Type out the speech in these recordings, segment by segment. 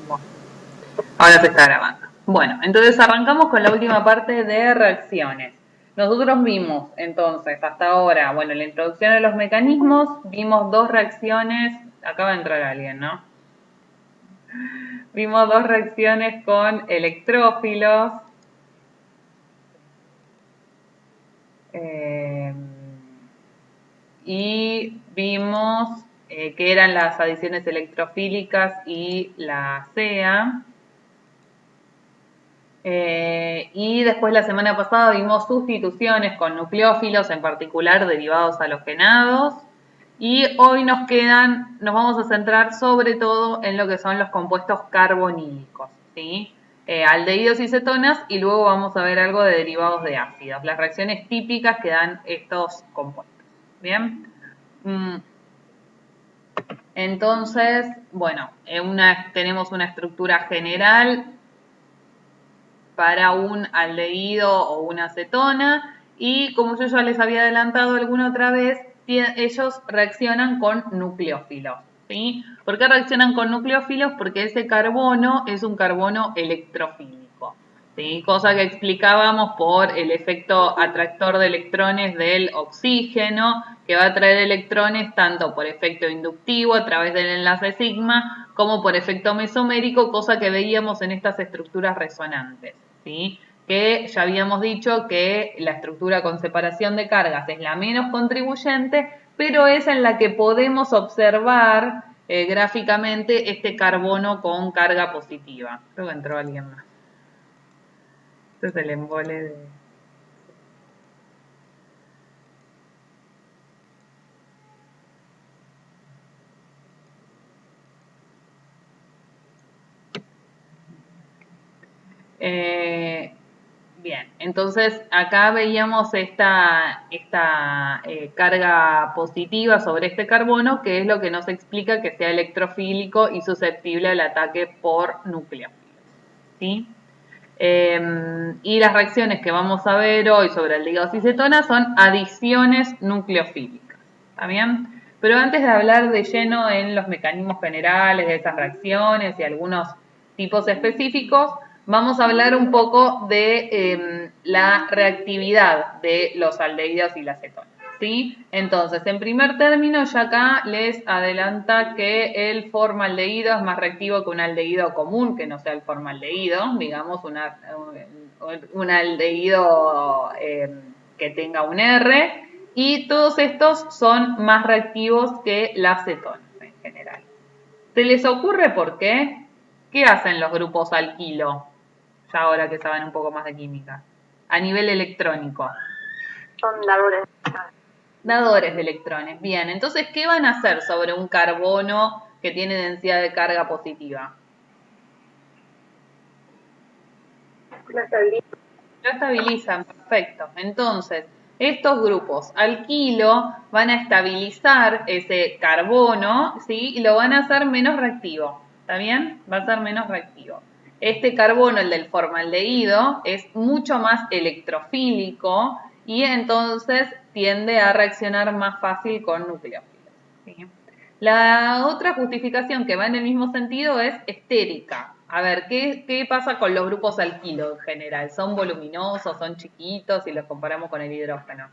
Bueno, ahora se está grabando. Bueno, entonces arrancamos con la última parte de reacciones. Nosotros vimos entonces hasta ahora, bueno, la introducción de los mecanismos, vimos dos reacciones, acaba de entrar alguien, ¿no? Vimos dos reacciones con electrófilos. Y vimos que eran las adiciones electrofílicas y la CEA. Y después la semana pasada vimos sustituciones con nucleófilos, en particular derivados halogenados. Y hoy nos vamos a centrar sobre todo en lo que son los compuestos carbonílicos, ¿sí? Aldehídos y cetonas, y luego vamos a ver algo de derivados de ácidos, las reacciones típicas que dan estos compuestos. Bien. Entonces, bueno, tenemos una estructura general para un aldehído o una acetona, y como yo ya les había adelantado alguna otra vez, ellos reaccionan con nucleófilos, ¿sí? ¿Por qué reaccionan con nucleófilos? Porque ese carbono es un carbono electrofílico, ¿sí? Cosa que explicábamos por el efecto atractor de electrones del oxígeno, que va a traer electrones tanto por efecto inductivo a través del enlace sigma, como por efecto mesomérico, cosa que veíamos en estas estructuras resonantes, ¿sí? Que ya habíamos dicho que la estructura con separación de cargas es la menos contribuyente, pero es en la que podemos observar gráficamente este carbono con carga positiva. Creo que entró alguien más. Este es el embole de... Bien, entonces acá veíamos esta carga positiva sobre este carbono, que es lo que nos explica que sea electrofílico y susceptible al ataque por núcleos, ¿sí? Y las reacciones que vamos a ver hoy sobre aldehídos y cetonas son adiciones nucleofílicas, ¿está bien? Pero antes de hablar de lleno en los mecanismos generales de esas reacciones y algunos tipos específicos, vamos a hablar un poco de la reactividad de los aldehídos y las cetonas, ¿sí? Entonces, en primer término, ya acá les adelanta que el formaldehído es más reactivo que un aldehído común, que no sea el formaldehído, digamos, un aldehído que tenga un R, y todos estos son más reactivos que las cetonas en general. ¿Se les ocurre por qué? ¿Qué hacen los grupos alquilo? Ya ahora que saben un poco más de química. A nivel electrónico. Son dadores. Dadores de electrones. Bien, entonces, ¿qué van a hacer sobre un carbono que tiene densidad de carga positiva? Lo estabilizan, perfecto. Entonces, estos grupos alquilo van a estabilizar ese carbono, ¿sí? Y lo van a hacer menos reactivo, ¿está bien? Va a ser menos reactivo. Este carbono, el del formaldehído, es mucho más electrofílico y entonces tiende a reaccionar más fácil con nucleófilos, ¿sí? La otra justificación que va en el mismo sentido es estérica. A ver, ¿qué pasa con los grupos alquilo en general? ¿Son voluminosos, son chiquitos si los comparamos con el hidrógeno?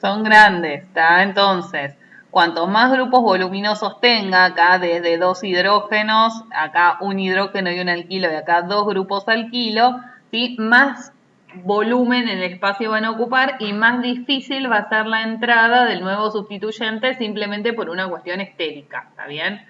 Son grandes, ¿está? Entonces, cuanto más grupos voluminosos tenga, acá desde dos hidrógenos, acá un hidrógeno y un alquilo, y acá dos grupos alquilo, ¿sí? Más volumen en el espacio van a ocupar y más difícil va a ser la entrada del nuevo sustituyente simplemente por una cuestión estérica, ¿está bien?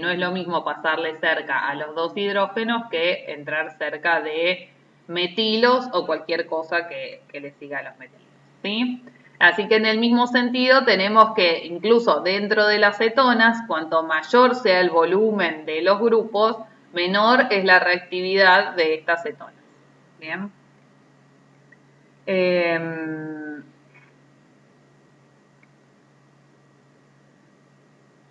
No es lo mismo pasarle cerca a los dos hidrógenos que entrar cerca de metilos o cualquier cosa que le siga a los metilos, ¿sí? Así que en el mismo sentido tenemos que incluso dentro de las cetonas, cuanto mayor sea el volumen de los grupos, menor es la reactividad de estas cetonas. Bien.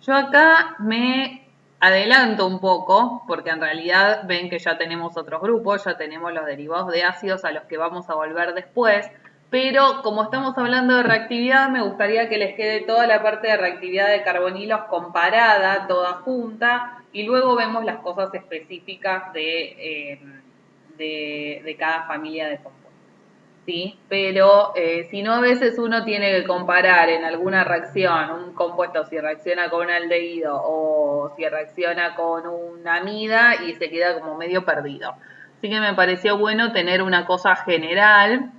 Yo acá me adelanto un poco, porque en realidad ven que ya tenemos otros grupos, ya tenemos los derivados de ácidos a los que vamos a volver después, Pero como estamos hablando de reactividad, me gustaría que les quede toda la parte de reactividad de carbonilos comparada, toda junta, y luego vemos las cosas específicas de cada familia de compuestos. ¿Sí? Pero si no, a veces uno tiene que comparar en alguna reacción un compuesto si reacciona con un aldehído o si reacciona con una amida y se queda como medio perdido. Así que me pareció bueno tener una cosa general.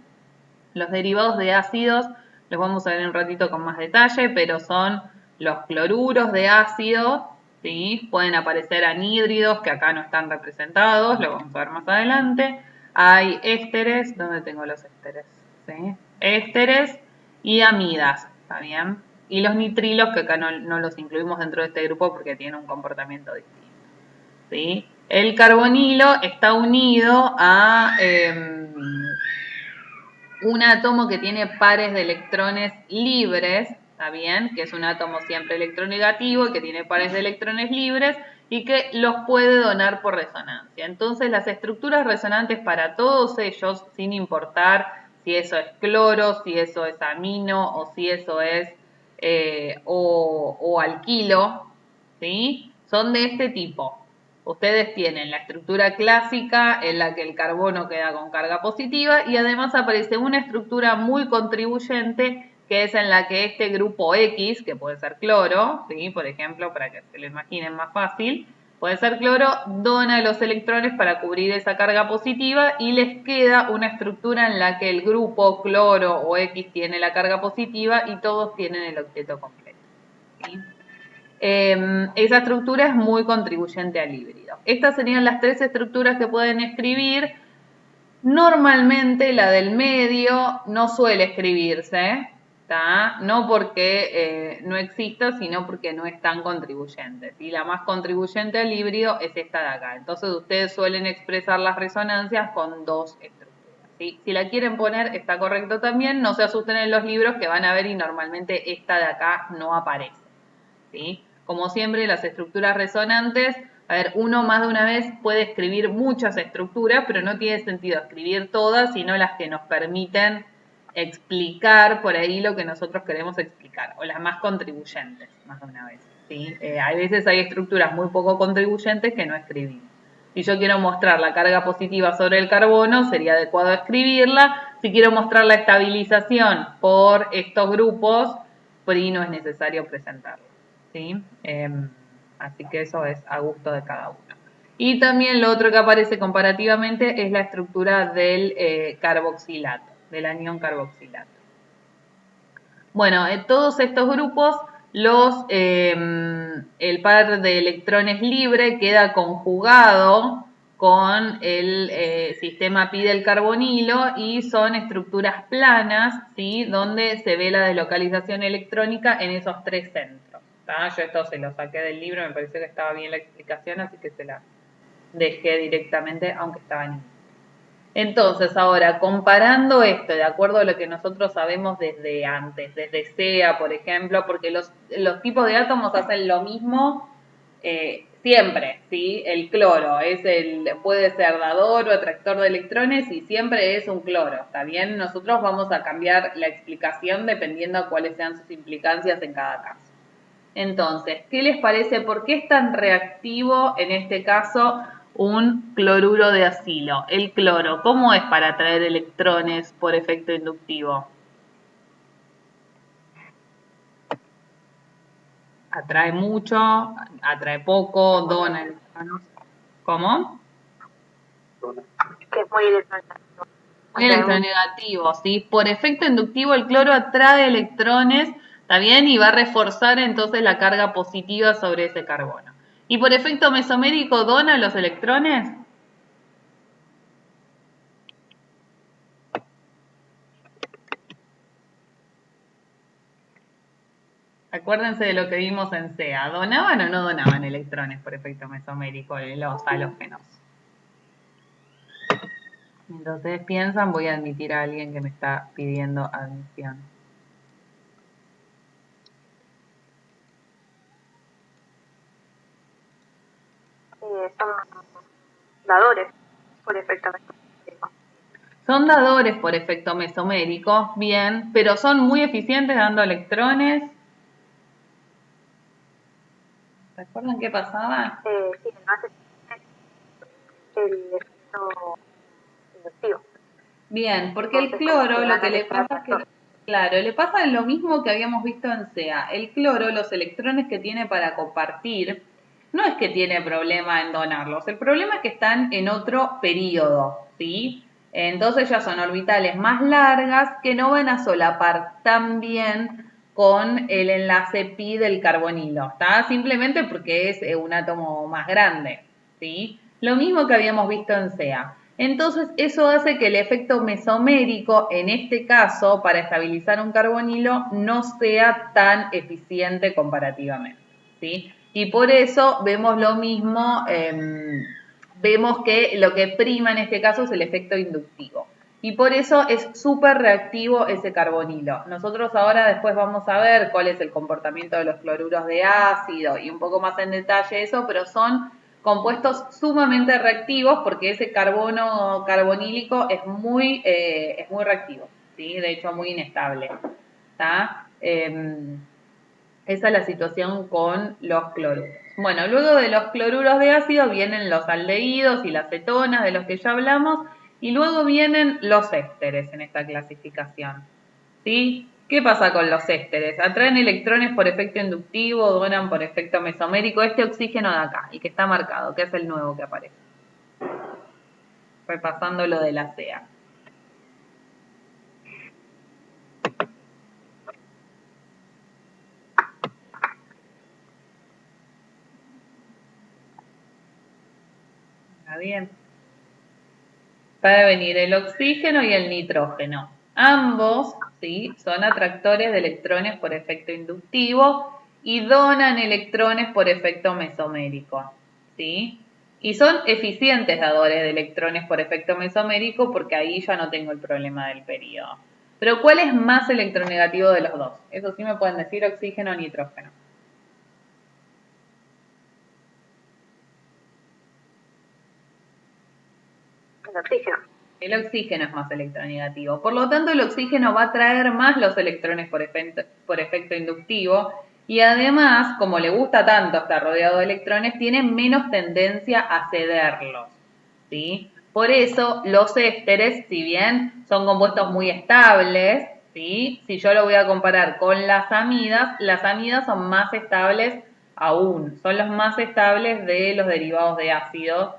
Los derivados de ácidos los vamos a ver en un ratito con más detalle, pero son los cloruros de ácido, ¿sí? Pueden aparecer anhídridos que acá no están representados, lo vamos a ver más adelante. Hay ésteres, ¿dónde tengo los ésteres? ¿Sí? Ésteres y amidas, ¿está bien? Y los nitrilos, que acá no los incluimos dentro de este grupo porque tienen un comportamiento distinto. ¿Sí? El carbonilo está unido a un átomo que tiene pares de electrones libres, ¿está bien? Que es un átomo siempre electronegativo y que tiene pares de electrones libres y que los puede donar por resonancia. Entonces, las estructuras resonantes para todos ellos, sin importar si eso es cloro, si eso es amino o si eso es o alquilo, ¿sí? Son de este tipo. Ustedes tienen la estructura clásica en la que el carbono queda con carga positiva y además aparece una estructura muy contribuyente que es en la que este grupo X, que puede ser cloro, ¿sí? Por ejemplo, para que se lo imaginen más fácil, puede ser cloro, dona los electrones para cubrir esa carga positiva y les queda una estructura en la que el grupo cloro o X tiene la carga positiva y todos tienen el octeto completo, ¿sí? Esa estructura es muy contribuyente al híbrido. Estas serían las tres estructuras que pueden escribir. Normalmente la del medio no suele escribirse, ¿tá? No porque no exista, sino porque no es tan contribuyente. ¿Sí? La más contribuyente al híbrido es esta de acá. Entonces ustedes suelen expresar las resonancias con dos estructuras. ¿Sí? Si la quieren poner, está correcto también. No se asusten en los libros que van a ver y normalmente esta de acá no aparece. ¿Sí? Como siempre, las estructuras resonantes, a ver, uno más de una vez puede escribir muchas estructuras, pero no tiene sentido escribir todas, sino las que nos permiten explicar por ahí lo que nosotros queremos explicar, o las más contribuyentes, más de una vez. ¿Sí? A veces hay estructuras muy poco contribuyentes que no escribimos. Si yo quiero mostrar la carga positiva sobre el carbono, sería adecuado escribirla. Si quiero mostrar la estabilización por estos grupos, por ahí no es necesario presentarla. ¿Sí? Así que eso es a gusto de cada uno. Y también lo otro que aparece comparativamente es la estructura del carboxilato, del anión carboxilato. Bueno, en todos estos grupos el par de electrones libre queda conjugado con el sistema pi del carbonilo y son estructuras planas, ¿sí? Donde se ve la deslocalización electrónica en esos tres centros. ¿Tá? Yo esto se lo saqué del libro, me pareció que estaba bien la explicación, así que se la dejé directamente, aunque estaba en inglés. Entonces, ahora, comparando esto, de acuerdo a lo que nosotros sabemos desde antes, desde SEA, por ejemplo, porque los tipos de átomos hacen lo mismo siempre, ¿sí? El cloro puede ser dador o atractor de electrones y siempre es un cloro, ¿está bien? Nosotros vamos a cambiar la explicación dependiendo a cuáles sean sus implicancias en cada caso. Entonces, ¿qué les parece? ¿Por qué es tan reactivo en este caso un cloruro de acilo? El cloro, ¿cómo es para atraer electrones por efecto inductivo? ¿Atrae mucho? ¿Atrae poco? ¿Dona electrones? ¿Cómo? Que es muy electronegativo. Muy electronegativo, ¿sí? Por efecto inductivo el cloro atrae electrones, ¿está bien? Y va a reforzar entonces la carga positiva sobre ese carbono. ¿Y por efecto mesomérico dona los electrones? Acuérdense de lo que vimos en SEA. ¿Donaban o no donaban electrones por efecto mesomérico los halógenos? Mientras ustedes piensan, voy a admitir a alguien que me está pidiendo admisión. Son dadores por efecto mesomérico. Son dadores por efecto mesomérico, bien, pero son muy eficientes dando electrones. ¿Recuerdan qué pasaba? Sí, no hace el efecto inductivo. Bien, porque el Entonces, cloro como que lo van que a le dejar pasa es que, claro, le pasa lo mismo que habíamos visto en SEA. El cloro, los electrones que tiene para compartir, no es que tiene problema en donarlos, el problema es que están en otro periodo, ¿sí? Entonces ya son orbitales más largas que no van a solapar tan bien con el enlace pi del carbonilo, ¿está? Simplemente porque es un átomo más grande, ¿sí? Lo mismo que habíamos visto en SEA. Entonces eso hace que el efecto mesomérico, en este caso, para estabilizar un carbonilo, no sea tan eficiente comparativamente, ¿sí? Y por eso vemos lo mismo, vemos que lo que prima en este caso es el efecto inductivo. Y por eso es súper reactivo ese carbonilo. Nosotros ahora después vamos a ver cuál es el comportamiento de los cloruros de ácido y un poco más en detalle eso, pero son compuestos sumamente reactivos porque ese carbono carbonílico es muy reactivo, ¿sí? De hecho muy inestable. ¿Está? Esa es la situación con los cloruros. Bueno, luego de los cloruros de ácido vienen los aldehídos y las cetonas de los que ya hablamos y luego vienen los ésteres en esta clasificación. ¿Sí? ¿Qué pasa con los ésteres? Atraen electrones por efecto inductivo, donan por efecto mesomérico. Este oxígeno de acá, y que está marcado, que es el nuevo que aparece. Repasando lo de la SEA. ¿Está bien? Va a venir el oxígeno y el nitrógeno. Ambos, ¿sí? Son atractores de electrones por efecto inductivo y donan electrones por efecto mesomérico, ¿sí? Y son eficientes dadores de electrones por efecto mesomérico porque ahí ya no tengo el problema del periodo. Pero ¿cuál es más electronegativo de los dos? Eso sí me pueden decir, oxígeno o nitrógeno. el oxígeno. El oxígeno es más electronegativo. Por lo tanto, el oxígeno va a traer más los electrones por efecto inductivo y además, como le gusta tanto estar rodeado de electrones, tiene menos tendencia a cederlos, ¿sí? Por eso, los ésteres, si bien son compuestos muy estables, ¿sí? Si yo lo voy a comparar con las amidas son más estables aún. Son los más estables de los derivados de ácido.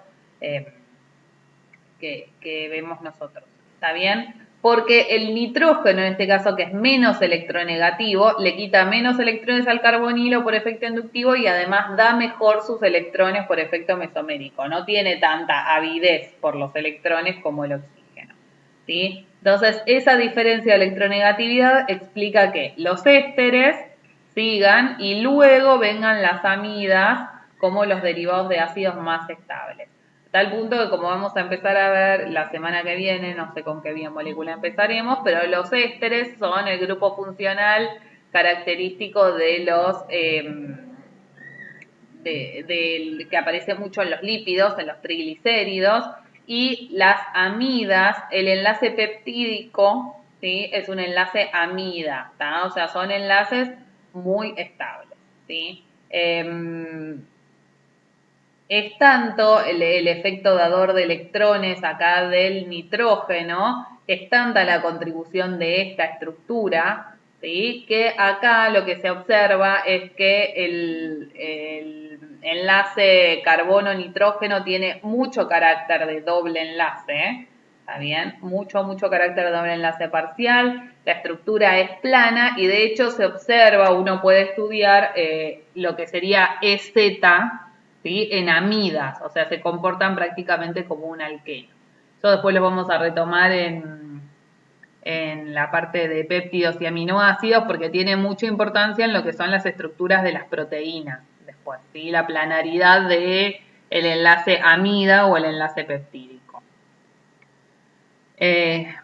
Que vemos nosotros. ¿Está bien? Porque el nitrógeno, en este caso, que es menos electronegativo, le quita menos electrones al carbonilo por efecto inductivo y además da mejor sus electrones por efecto mesomérico. No tiene tanta avidez por los electrones como el oxígeno, ¿sí? Entonces, esa diferencia de electronegatividad explica que los ésteres sigan y luego vengan las amidas como los derivados de ácidos más estables. Tal punto que como vamos a empezar a ver la semana que viene, no sé con qué biomolécula empezaremos, pero los ésteres son el grupo funcional característico de los que aparece mucho en los lípidos, en los triglicéridos, y las amidas, el enlace peptídico, ¿sí? Es un enlace amida, ¿tá? O sea, son enlaces muy estables, ¿sí? Es tanto el efecto dador de electrones acá del nitrógeno, es tanta la contribución de esta estructura, ¿sí? Que acá lo que se observa es que el enlace carbono-nitrógeno tiene mucho carácter de doble enlace, ¿está bien? Mucho carácter de doble enlace parcial, la estructura es plana y de hecho se observa, uno puede estudiar lo que sería EZ, ¿sí? En amidas, o sea, se comportan prácticamente como un alqueno. Eso después lo vamos a retomar en la parte de péptidos y aminoácidos porque tiene mucha importancia en lo que son las estructuras de las proteínas después, ¿sí? La planaridad de el enlace amida o el enlace peptídico.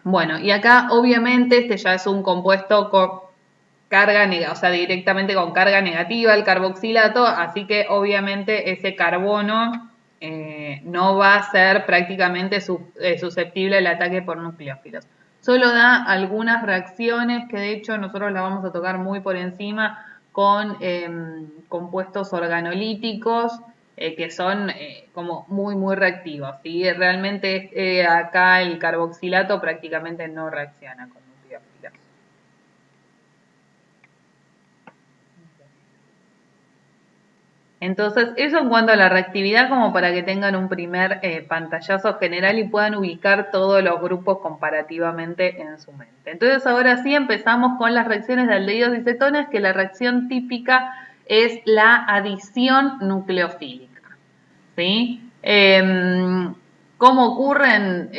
Bueno, y acá obviamente este ya es un compuesto con carga negativa, o sea, directamente con carga negativa, el carboxilato, así que obviamente ese carbono no va a ser prácticamente susceptible al ataque por nucleófilos. Solo da algunas reacciones que de hecho nosotros las vamos a tocar muy por encima con compuestos organolíticos que son como muy reactivos. ¿Sí? Realmente acá el carboxilato prácticamente no reacciona con nucleófilos. Entonces, eso en cuanto a la reactividad, como para que tengan un primer pantallazo general y puedan ubicar todos los grupos comparativamente en su mente. Entonces, ahora sí empezamos con las reacciones de aldehídos y cetonas, que la reacción típica es la adición nucleofílica. ¿Sí? ¿Cómo ocurren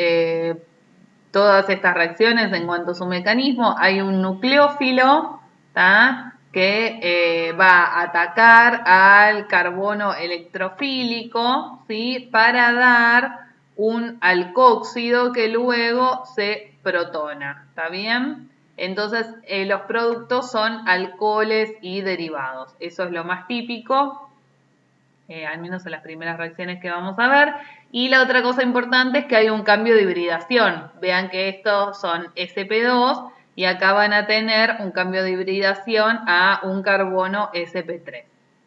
todas estas reacciones en cuanto a su mecanismo? Hay un nucleófilo, ¿tá? Que va a atacar al carbono electrofílico, ¿sí? Para dar un alcóxido que luego se protona, ¿está bien? Entonces, los productos son alcoholes y derivados. Eso es lo más típico, al menos en las primeras reacciones que vamos a ver. Y la otra cosa importante es que hay un cambio de hibridación. Vean que estos son sp2 y acá van a tener un cambio de hibridación a un carbono sp3.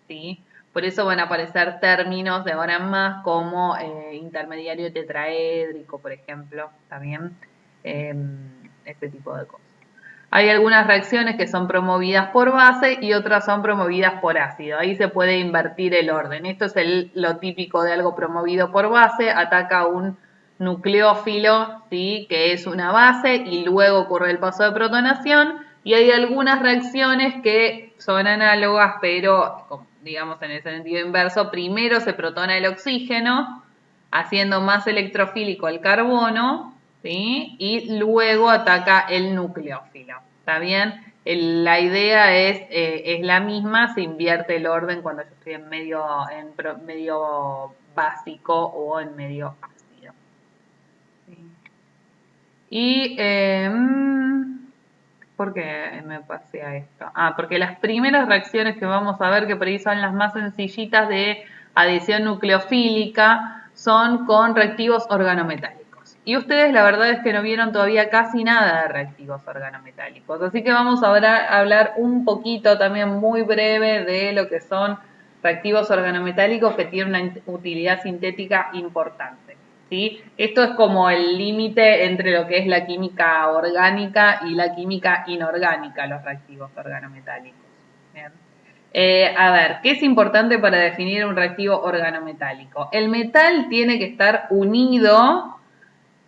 ¿Sí? Por eso van a aparecer términos de ahora en más como intermediario tetraédrico, por ejemplo, también este tipo de cosas. Hay algunas reacciones que son promovidas por base y otras son promovidas por ácido. Ahí se puede invertir el orden. Esto es lo típico de algo promovido por base. Ataca un nucleófilo, ¿sí? Que es una base, y luego ocurre el paso de protonación. Y hay algunas reacciones que son análogas, pero digamos en el sentido inverso. Primero se protona el oxígeno, haciendo más electrofílico el carbono, ¿sí? Y luego ataca el nucleófilo. ¿Está bien? La idea es la misma, se invierte el orden cuando yo estoy en medio básico o en medio ácido. ¿Sí? Y, ¿por qué me pasé a esto? Porque las primeras reacciones que vamos a ver, que por ahí son las más sencillitas de adición nucleofílica, son con reactivos organometálicos. Y ustedes la verdad es que no vieron todavía casi nada de reactivos organometálicos. Así que vamos a hablar un poquito también muy breve de lo que son reactivos organometálicos que tienen una utilidad sintética importante. ¿Sí? Esto es como el límite entre lo que es la química orgánica y la química inorgánica, los reactivos organometálicos. Bien. A ver, ¿qué es importante para definir un reactivo organometálico? El metal tiene que estar unido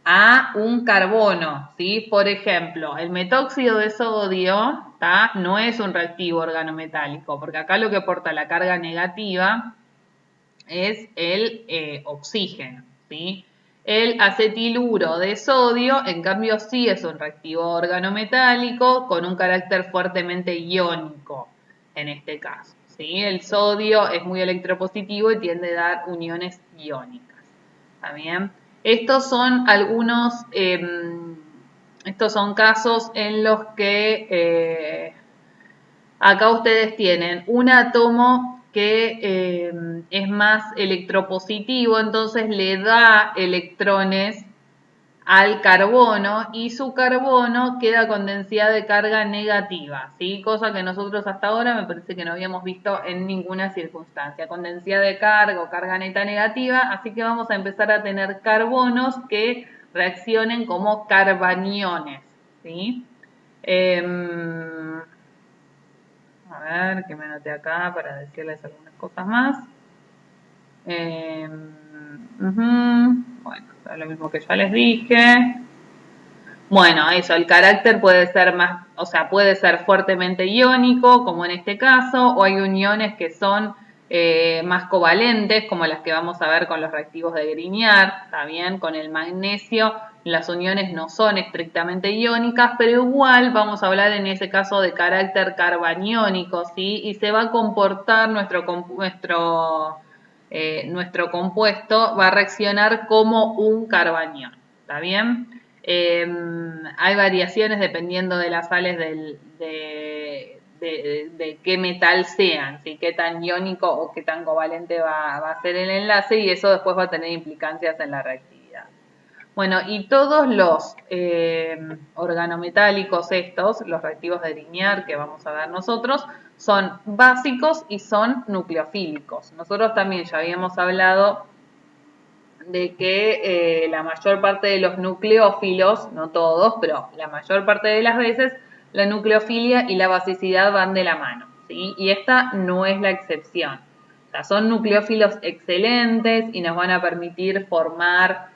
a un carbono, ¿sí? Por ejemplo, el metóxido de sodio, ¿tá? No es un reactivo organometálico, porque acá lo que aporta la carga negativa es el oxígeno, ¿sí? El acetiluro de sodio, en cambio, sí es un reactivo organometálico con un carácter fuertemente iónico, en este caso, ¿sí? El sodio es muy electropositivo y tiende a dar uniones iónicas, ¿está bien? Estos son estos son casos en los que acá ustedes tienen un átomo que es más electropositivo, entonces le da electrones al carbono y su carbono queda con densidad de carga negativa, ¿sí? Cosa que nosotros hasta ahora me parece que no habíamos visto en ninguna circunstancia, con densidad de carga o carga neta negativa, así que vamos a empezar a tener carbonos que reaccionen como carbaniones, ¿sí? A ver, que me anoté acá para decirles algunas cosas más. Bueno, lo mismo que ya les dije. Bueno, eso, el carácter puede ser más, o sea, puede ser fuertemente iónico, como en este caso, o hay uniones que son más covalentes, como las que vamos a ver con los reactivos de Grignard, ¿está bien? Con el magnesio, las uniones no son estrictamente iónicas, pero igual vamos a hablar en ese caso de carácter carbaniónico, ¿sí? Y se va a comportar nuestro compuesto, va a reaccionar como un carbanión, ¿está bien? Hay variaciones dependiendo de las sales del de qué metal sean, ¿sí? Qué tan iónico o qué tan covalente va a ser el enlace, y eso después va a tener implicancias en la reactividad. Bueno, y todos los organometálicos estos, los reactivos de Grignard que vamos a ver nosotros, son básicos y son nucleofílicos. Nosotros también ya habíamos hablado de que la mayor parte de los nucleófilos, no todos, pero la mayor parte de las veces, la nucleofilia y la basicidad van de la mano, ¿sí? Y esta no es la excepción. O sea, son nucleófilos excelentes y nos van a permitir formar,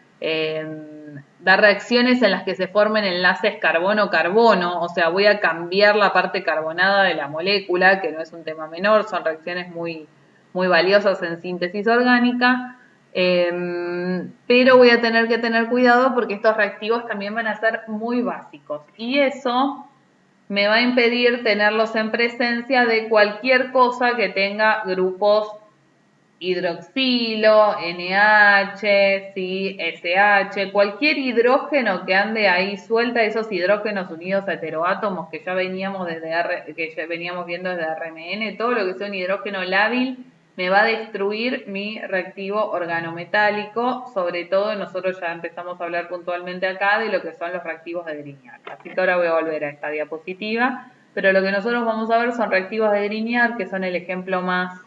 dar reacciones en las que se formen enlaces carbono-carbono, o sea, voy a cambiar la parte carbonada de la molécula, que no es un tema menor, son reacciones muy, muy valiosas en síntesis orgánica. Pero voy a tener que tener cuidado porque estos reactivos también van a ser muy básicos, y eso me va a impedir tenerlos en presencia de cualquier cosa que tenga grupos hidroxilo, NH, ¿sí? SH, cualquier hidrógeno que ande ahí suelta, esos hidrógenos unidos a heteroátomos que ya veníamos viendo desde RMN, todo lo que sea un hidrógeno lábil me va a destruir mi reactivo organometálico. Sobre todo nosotros ya empezamos a hablar puntualmente acá de lo que son los reactivos de Grignard. Así que ahora voy a volver a esta diapositiva, pero lo que nosotros vamos a ver son reactivos de Grignard, que son el ejemplo más,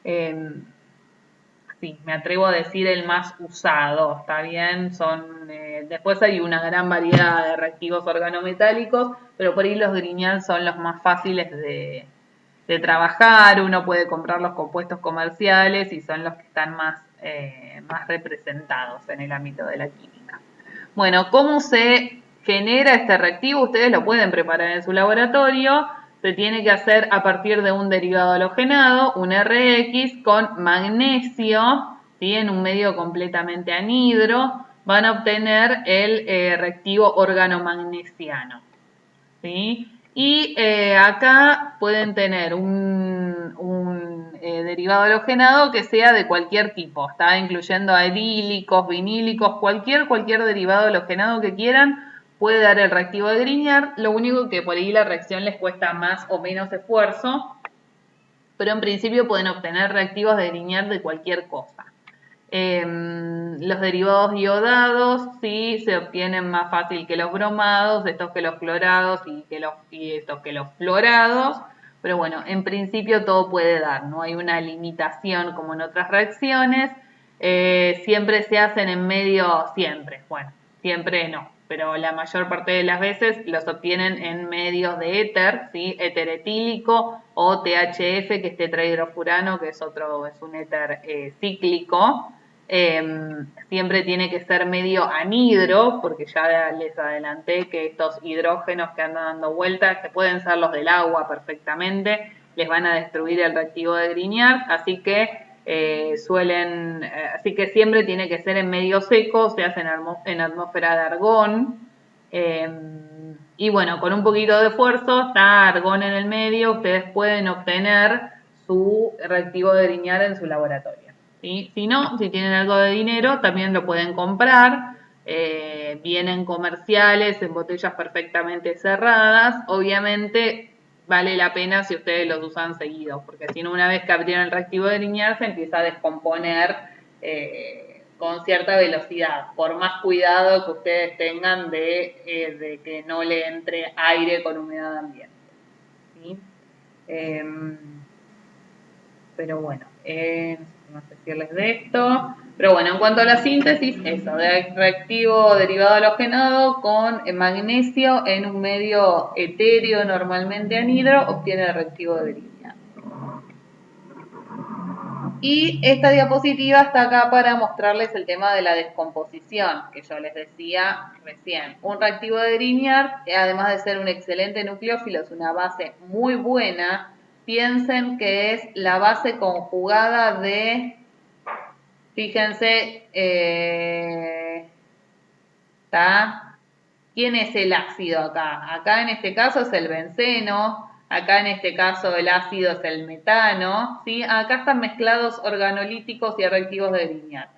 sí, me atrevo a decir el más usado, ¿está bien? Después hay una gran variedad de reactivos organometálicos, pero por ahí los Grignard son los más fáciles de trabajar. Uno puede comprar los compuestos comerciales y son los que están más representados en el ámbito de la química. Bueno, ¿cómo se genera este reactivo? Ustedes lo pueden preparar en su laboratorio. Se tiene que hacer a partir de un derivado halogenado, un RX con magnesio, ¿sí? En un medio completamente anhidro, van a obtener el reactivo organomagnesiano, ¿sí? Y acá pueden tener un derivado halogenado que sea de cualquier tipo, está incluyendo edílicos, vinílicos, cualquier derivado halogenado que quieran puede dar el reactivo de Grignard. Lo único que por ahí la reacción les cuesta más o menos esfuerzo, pero en principio pueden obtener reactivos de Grignard de cualquier cosa. Los derivados iodados sí se obtienen más fácil que los bromados, estos que los clorados y estos que los fluorados, pero bueno, en principio todo puede dar, no hay una limitación como en otras reacciones. Siempre se hacen en medio, siempre no, pero la mayor parte de las veces los obtienen en medios de éter, ¿sí? Éter etílico o THF, que es tetrahidrofurano, que es un éter cíclico. Siempre tiene que ser medio anhidro, porque ya les adelanté que estos hidrógenos que andan dando vueltas, que pueden ser los del agua perfectamente, les van a destruir el reactivo de Grignard, así que siempre tiene que ser en medio seco, se hace en atmósfera de argón, y bueno, con un poquito de esfuerzo, está argón en el medio, ustedes pueden obtener su reactivo de Grignard en su laboratorio. ¿Sí? Si no, si tienen algo de dinero, también lo pueden comprar. Vienen comerciales en botellas perfectamente cerradas. Obviamente vale la pena si ustedes los usan seguidos, porque si no, una vez que abrieron el reactivo de Grignard se empieza a descomponer con cierta velocidad, por más cuidado que ustedes tengan de que no le entre aire con humedad ambiente, ¿sí? Pero bueno, no sé decirles de esto. Pero bueno, en cuanto a la síntesis, eso, de reactivo derivado halogenado con magnesio en un medio etéreo, normalmente anhidro, obtiene el reactivo de Grignard. Y esta diapositiva está acá para mostrarles el tema de la descomposición, que yo les decía recién. Un reactivo de Grignard, además de ser un excelente nucleófilo, es una base muy buena. Piensen que es la base conjugada de, fíjense, ¿quién es el ácido acá? Acá en este caso es el benceno, acá en este caso el ácido es el metano, ¿sí? Acá están mezclados organolíticos y reactivos de Grignard.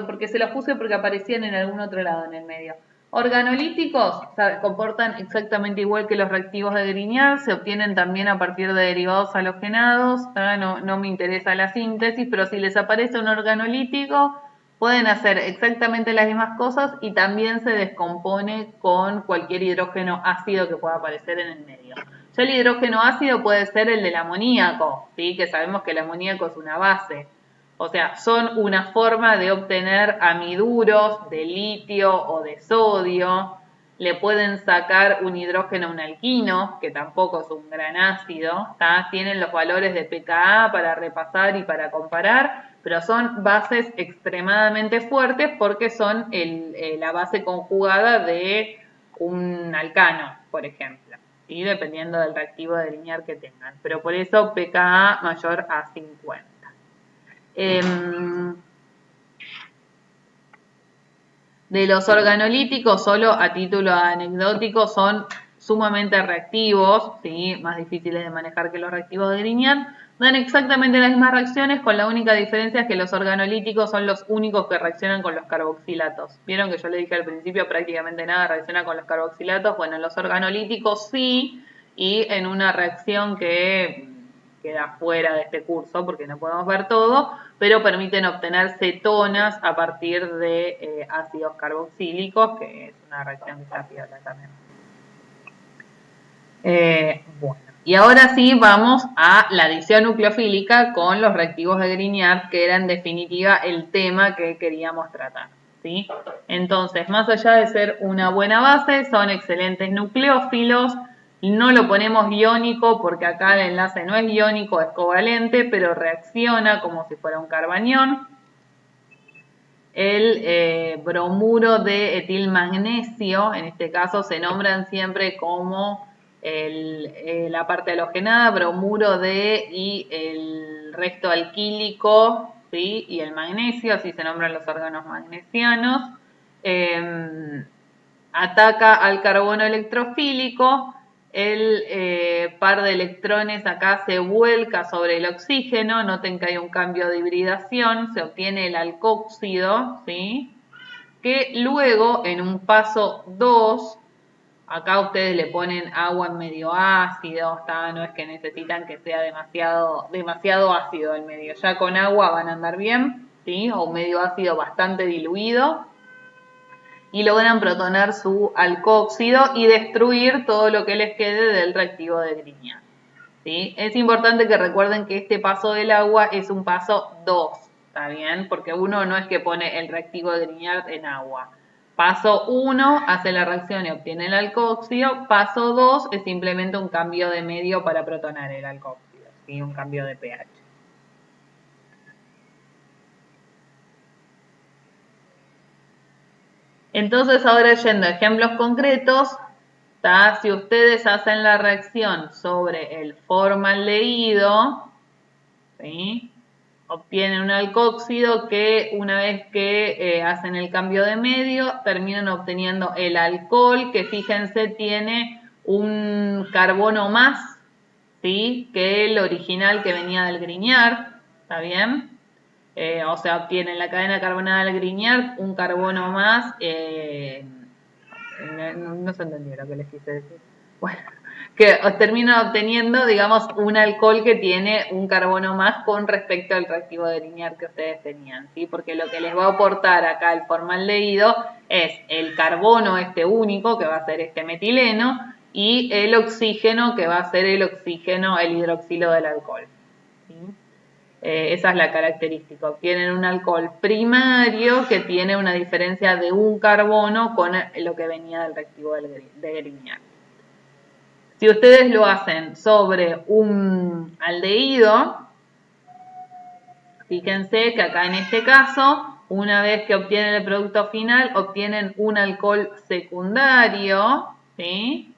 Porque se los puse porque aparecían en algún otro lado en el medio. Organolíticos se comportan exactamente igual que los reactivos de Grignard, se obtienen también a partir de derivados halogenados, no me interesa la síntesis, pero si les aparece un organolítico, pueden hacer exactamente las mismas cosas y también se descompone con cualquier hidrógeno ácido que pueda aparecer en el medio. Ya el hidrógeno ácido puede ser el del amoníaco, ¿sí? Que sabemos que el amoníaco es una base. O sea, son una forma de obtener amiduros de litio o de sodio. Le pueden sacar un hidrógeno a un alquino, que tampoco es un gran ácido. ¿Tá? Tienen los valores de pKa para repasar y para comparar, pero son bases extremadamente fuertes porque son la base conjugada de un alcano, por ejemplo, ¿sí? Dependiendo del reactivo de Grignard que tengan. Pero por eso pKa mayor a 50. De los organolíticos, solo a título anecdótico, son sumamente reactivos, ¿sí? Más difíciles de manejar que los reactivos de Grignard. Dan exactamente las mismas reacciones, con la única diferencia es que los organolíticos son los únicos que reaccionan con los carboxilatos. Vieron que yo le dije al principio prácticamente nada reacciona con los carboxilatos. Bueno, los organolíticos sí, y en una reacción que queda fuera de este curso porque no podemos ver todo, pero permiten obtener cetonas a partir de ácidos carboxílicos, que es una reacción que está piola también. Bueno, y ahora sí vamos a la adición nucleofílica con los reactivos de Grignard, que era en definitiva el tema que queríamos tratar, ¿sí? Entonces, más allá de ser una buena base, son excelentes nucleófilos. No lo ponemos iónico porque acá el enlace no es iónico, es covalente, pero reacciona como si fuera un carbanión. El bromuro de etilmagnesio, en este caso se nombran siempre como la parte halogenada, bromuro de y el resto alquílico, ¿sí? Y el magnesio, así se nombran los órganos magnesianos. Ataca al carbono electrofílico. El par de electrones acá se vuelca sobre el oxígeno, noten que hay un cambio de hibridación, se obtiene el alcóxido, ¿sí? Que luego en un paso 2, acá ustedes le ponen agua en medio ácido, no es que necesitan que sea demasiado ácido el medio, ya con agua van a andar bien, ¿sí? O un medio ácido bastante diluido, y logran protonar su alcóxido y destruir todo lo que les quede del reactivo de Grignard, ¿sí? Es importante que recuerden que este paso del agua es un paso 2, ¿está bien? Porque uno no es que pone el reactivo de Grignard en agua. Paso 1 hace la reacción y obtiene el alcóxido. Paso 2 es simplemente un cambio de medio para protonar el alcóxido, ¿sí? Un cambio de pH. Entonces, ahora yendo a ejemplos concretos, si ustedes hacen la reacción sobre el formaldehído, ¿sí? Obtienen un alcóxido que una vez que hacen el cambio de medio, terminan obteniendo el alcohol, que fíjense tiene un carbono más, ¿sí? Que el original que venía del Grignard, ¿está bien? O sea, obtienen la cadena carbonada del Grignard un carbono más, no se entendió lo que les quise decir. Bueno, que terminan obteniendo, digamos, un alcohol que tiene un carbono más con respecto al reactivo de Grignard que ustedes tenían, ¿sí? Porque lo que les va a aportar acá el formaldehído es el carbono este único, que va a ser este metileno, y el oxígeno, que va a ser el oxígeno, el hidroxilo del alcohol, ¿sí? Esa es la característica. Obtienen un alcohol primario que tiene una diferencia de un carbono con lo que venía del reactivo de Grignard. Si ustedes lo hacen sobre un aldehído, fíjense que acá en este caso, una vez que obtienen el producto final, obtienen un alcohol secundario, ¿sí?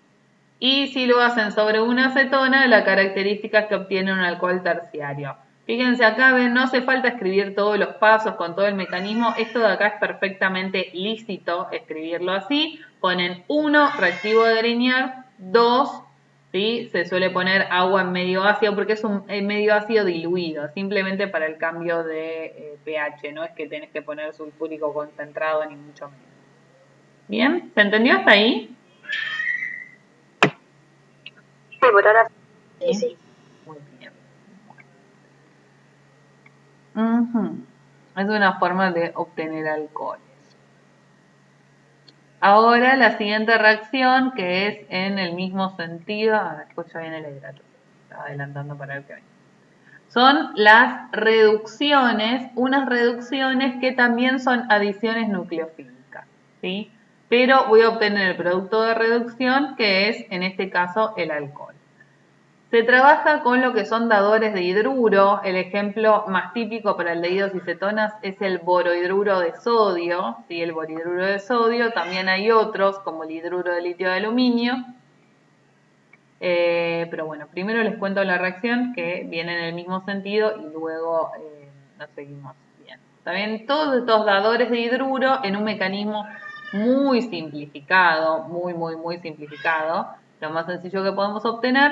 Y si lo hacen sobre una acetona, la característica es que obtienen un alcohol terciario. Fíjense acá, ven, no hace falta escribir todos los pasos con todo el mecanismo. Esto de acá es perfectamente lícito escribirlo así. Ponen 1, reactivo de Grignard, 2, ¿sí? Se suele poner agua en medio ácido porque es un medio ácido diluido, simplemente para el cambio de pH. No es que tenés que poner sulfúrico concentrado ni mucho menos. ¿Bien? ¿Se entendió hasta ahí? Sí, por ahora sí, sí. Muy bien. Ujú. Es una forma de obtener alcoholes. Ahora la siguiente reacción, que es en el mismo sentido, después ya viene la hidratación, estaba adelantando para el que viene. Son las reducciones, unas reducciones que también son adiciones nucleofílicas, ¿sí? Pero voy a obtener el producto de reducción, que es, en este caso, el alcohol. Se trabaja con lo que son dadores de hidruro. El ejemplo más típico para aldehídos y cetonas es el borohidruro de sodio, ¿sí? El borhidruro de sodio. También hay otros, como el hidruro de litio de aluminio. Pero bueno, primero les cuento la reacción, que viene en el mismo sentido, y luego nos seguimos bien. También todos estos dadores de hidruro en un mecanismo muy simplificado, muy simplificado. Lo más sencillo que podemos obtener,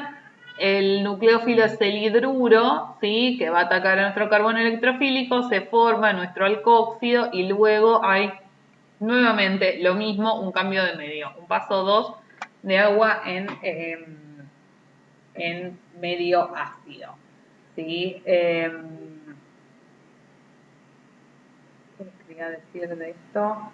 el nucleófilo es el hidruro, ¿sí? Que va a atacar a nuestro carbono electrofílico, se forma nuestro alcóxido y luego hay nuevamente lo mismo, un cambio de medio, un paso 2 de agua en medio ácido. ¿Sí? ¿Qué les quería decir de esto?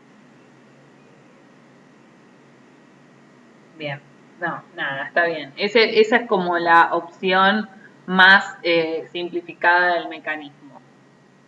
Bien, no, nada, está bien. Esa es como la opción más simplificada del mecanismo.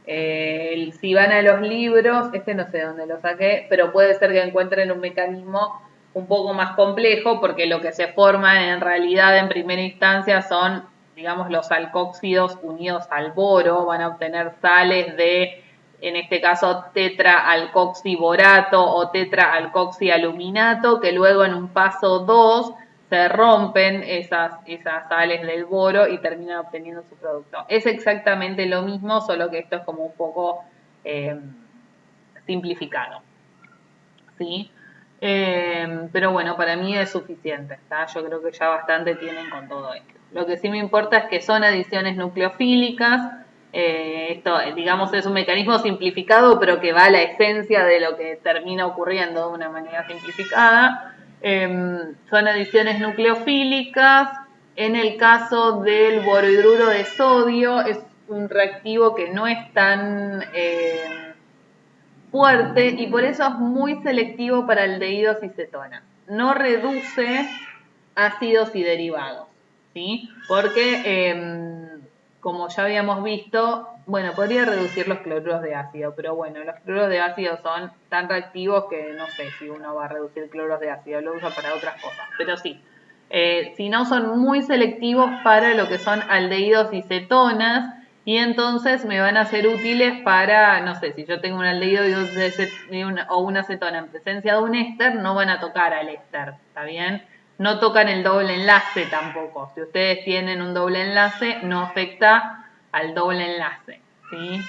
Si van a los libros, este no sé dónde lo saqué, pero puede ser que encuentren un mecanismo un poco más complejo, porque lo que se forma en realidad en primera instancia son, digamos, los alcóxidos unidos al boro, van a obtener sales de, en este caso, tetraalcoxiborato o tetraalcoxialuminato, que luego en un paso 2 se rompen esas sales del boro y terminan obteniendo su producto. Es exactamente lo mismo, solo que esto es como un poco simplificado. ¿Sí? Pero bueno, para mí es suficiente, ¿está? Yo creo que ya bastante tienen con todo esto. Lo que sí me importa es que son adiciones nucleofílicas. Esto, digamos, es un mecanismo simplificado, pero que va a la esencia de lo que termina ocurriendo de una manera simplificada. Son adiciones nucleofílicas. En el caso del borohidruro de sodio, es un reactivo que no es tan fuerte y por eso es muy selectivo para aldehídos y cetonas. No reduce ácidos y derivados, ¿sí? Porque, como ya habíamos visto, bueno, podría reducir los cloruros de ácido, pero bueno, los cloruros de ácido son tan reactivos que no sé si uno va a reducir cloruros de ácido, lo usa para otras cosas, pero sí. Si no, son muy selectivos para lo que son aldehídos y cetonas, y entonces me van a ser útiles para, no sé, si yo tengo un aldehído o una cetona en presencia de un éster, no van a tocar al éster, ¿está bien? No tocan el doble enlace tampoco. Si ustedes tienen un doble enlace, no afecta al doble enlace, ¿sí?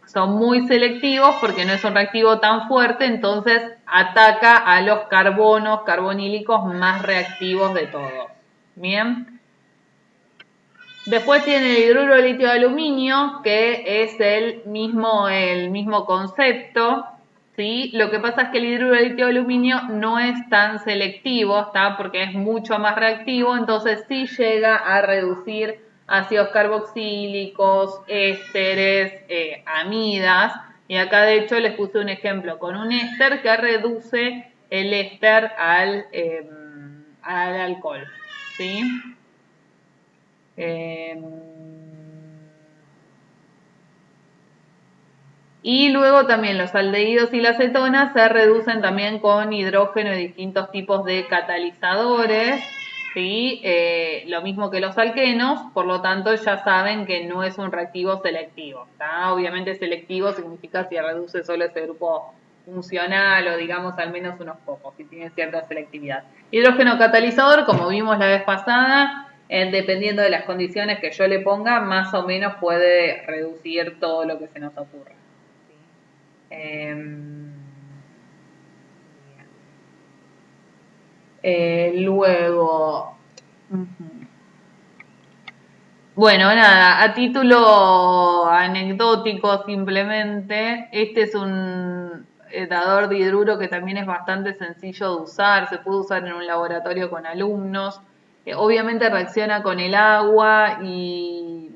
Son muy selectivos porque no es un reactivo tan fuerte, entonces ataca a los carbonos carbonílicos más reactivos de todos. Bien. Después tiene el hidruro de litio de aluminio, que es el mismo concepto, ¿sí? Lo que pasa es que el hidruro de litio de aluminio no es tan selectivo, ¿está? Porque es mucho más reactivo, entonces sí llega a reducir ácidos carboxílicos, ésteres, amidas. Y acá de hecho les puse un ejemplo con un éster que reduce el éster al alcohol, ¿sí? Y luego también los aldehídos y las cetonas se reducen también con hidrógeno y distintos tipos de catalizadores, ¿sí? Lo mismo que los alquenos, por lo tanto ya saben que no es un reactivo selectivo, ¿tá? Obviamente selectivo significa si reduce solo ese grupo funcional o digamos al menos unos pocos, si tiene cierta selectividad. Hidrógeno catalizador, como vimos la vez pasada, dependiendo de las condiciones que yo le ponga, más o menos puede reducir todo lo que se nos ocurra. Luego, bueno, nada, a título anecdótico simplemente, este es dador de hidruro que también es bastante sencillo de usar, se puede usar en un laboratorio con alumnos. Obviamente reacciona con el agua y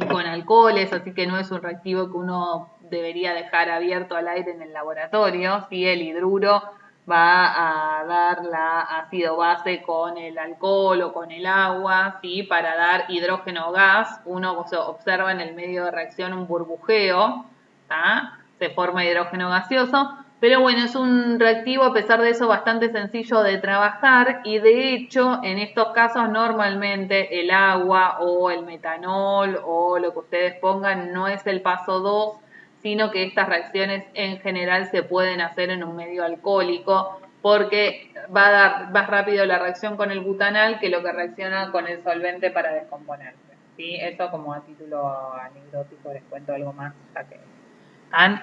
con alcoholes, así que no es un reactivo que uno debería dejar abierto al aire en el laboratorio. ¿Sí? El hidruro va a dar la ácido base con el alcohol o con el agua, ¿sí? Para dar hidrógeno gas. Uno observa en el medio de reacción un burbujeo, ¿tá? Se forma hidrógeno gaseoso, pero bueno, es un reactivo a pesar de eso bastante sencillo de trabajar y de hecho en estos casos normalmente el agua o el metanol o lo que ustedes pongan no es el paso 2, sino que estas reacciones en general se pueden hacer en un medio alcohólico porque va a dar más rápido la reacción con el butanal que lo que reacciona con el solvente para descomponerse. ¿Sí? Eso como a título anecdótico les cuento algo más, ya que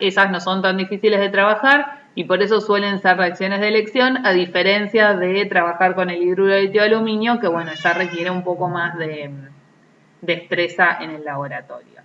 esas no son tan difíciles de trabajar y por eso suelen ser reacciones de elección, a diferencia de trabajar con el hidruro de tioaluminio, que bueno, ya requiere un poco más de destreza en el laboratorio.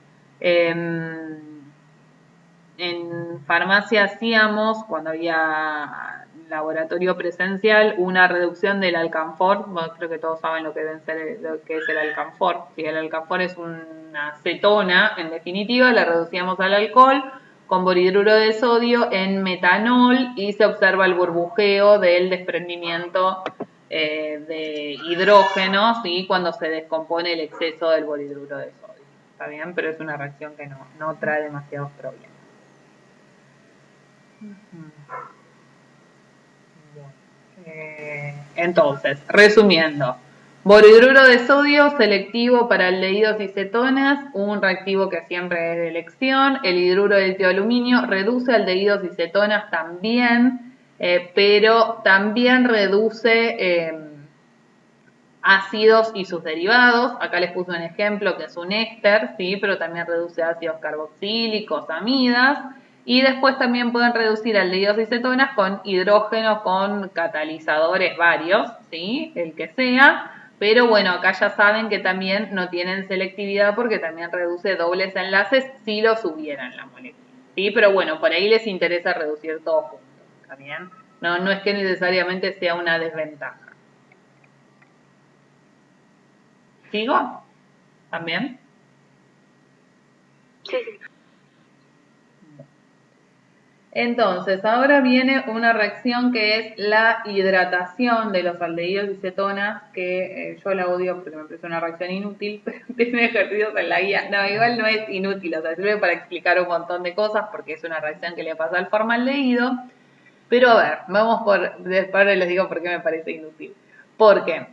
En farmacia hacíamos, cuando había laboratorio presencial, una reducción del alcanfor. Bueno, creo que todos saben lo que es el alcanfor. Si el alcanfor es una acetona, en definitiva, la reducíamos al alcohol con borhidruro de sodio en metanol y se observa el burbujeo del desprendimiento de hidrógeno, ¿sí? Cuando se descompone el exceso del borhidruro de sodio. ¿Está bien? Pero es una reacción que no trae demasiados problemas. Entonces, resumiendo, borhidruro de sodio selectivo para aldehídos y cetonas, un reactivo que siempre es de elección. El hidruro de tioaluminio reduce aldehídos y cetonas también, pero también reduce ácidos y sus derivados. Acá les puse un ejemplo que es un éster, ¿sí? Pero también reduce ácidos carboxílicos, amidas. Y después también pueden reducir aldehídos y cetonas con hidrógeno, con catalizadores varios, ¿sí? El que sea. Pero bueno, acá ya saben que también no tienen selectividad porque también reduce dobles enlaces si los hubiera en la molécula, ¿sí? Pero bueno, por ahí les interesa reducir todo junto, ¿está bien? No es que necesariamente sea una desventaja. ¿Sigo? ¿También? Sí. Entonces, ahora viene una reacción que es la hidratación de los aldehídos y cetonas, que yo la odio porque me parece una reacción inútil, pero tiene ejercicios en la guía. No, igual no es inútil, o sea, sirve para explicar un montón de cosas porque es una reacción que le pasa al formaldehído. Pero a ver, después les digo por qué me parece inútil. Porque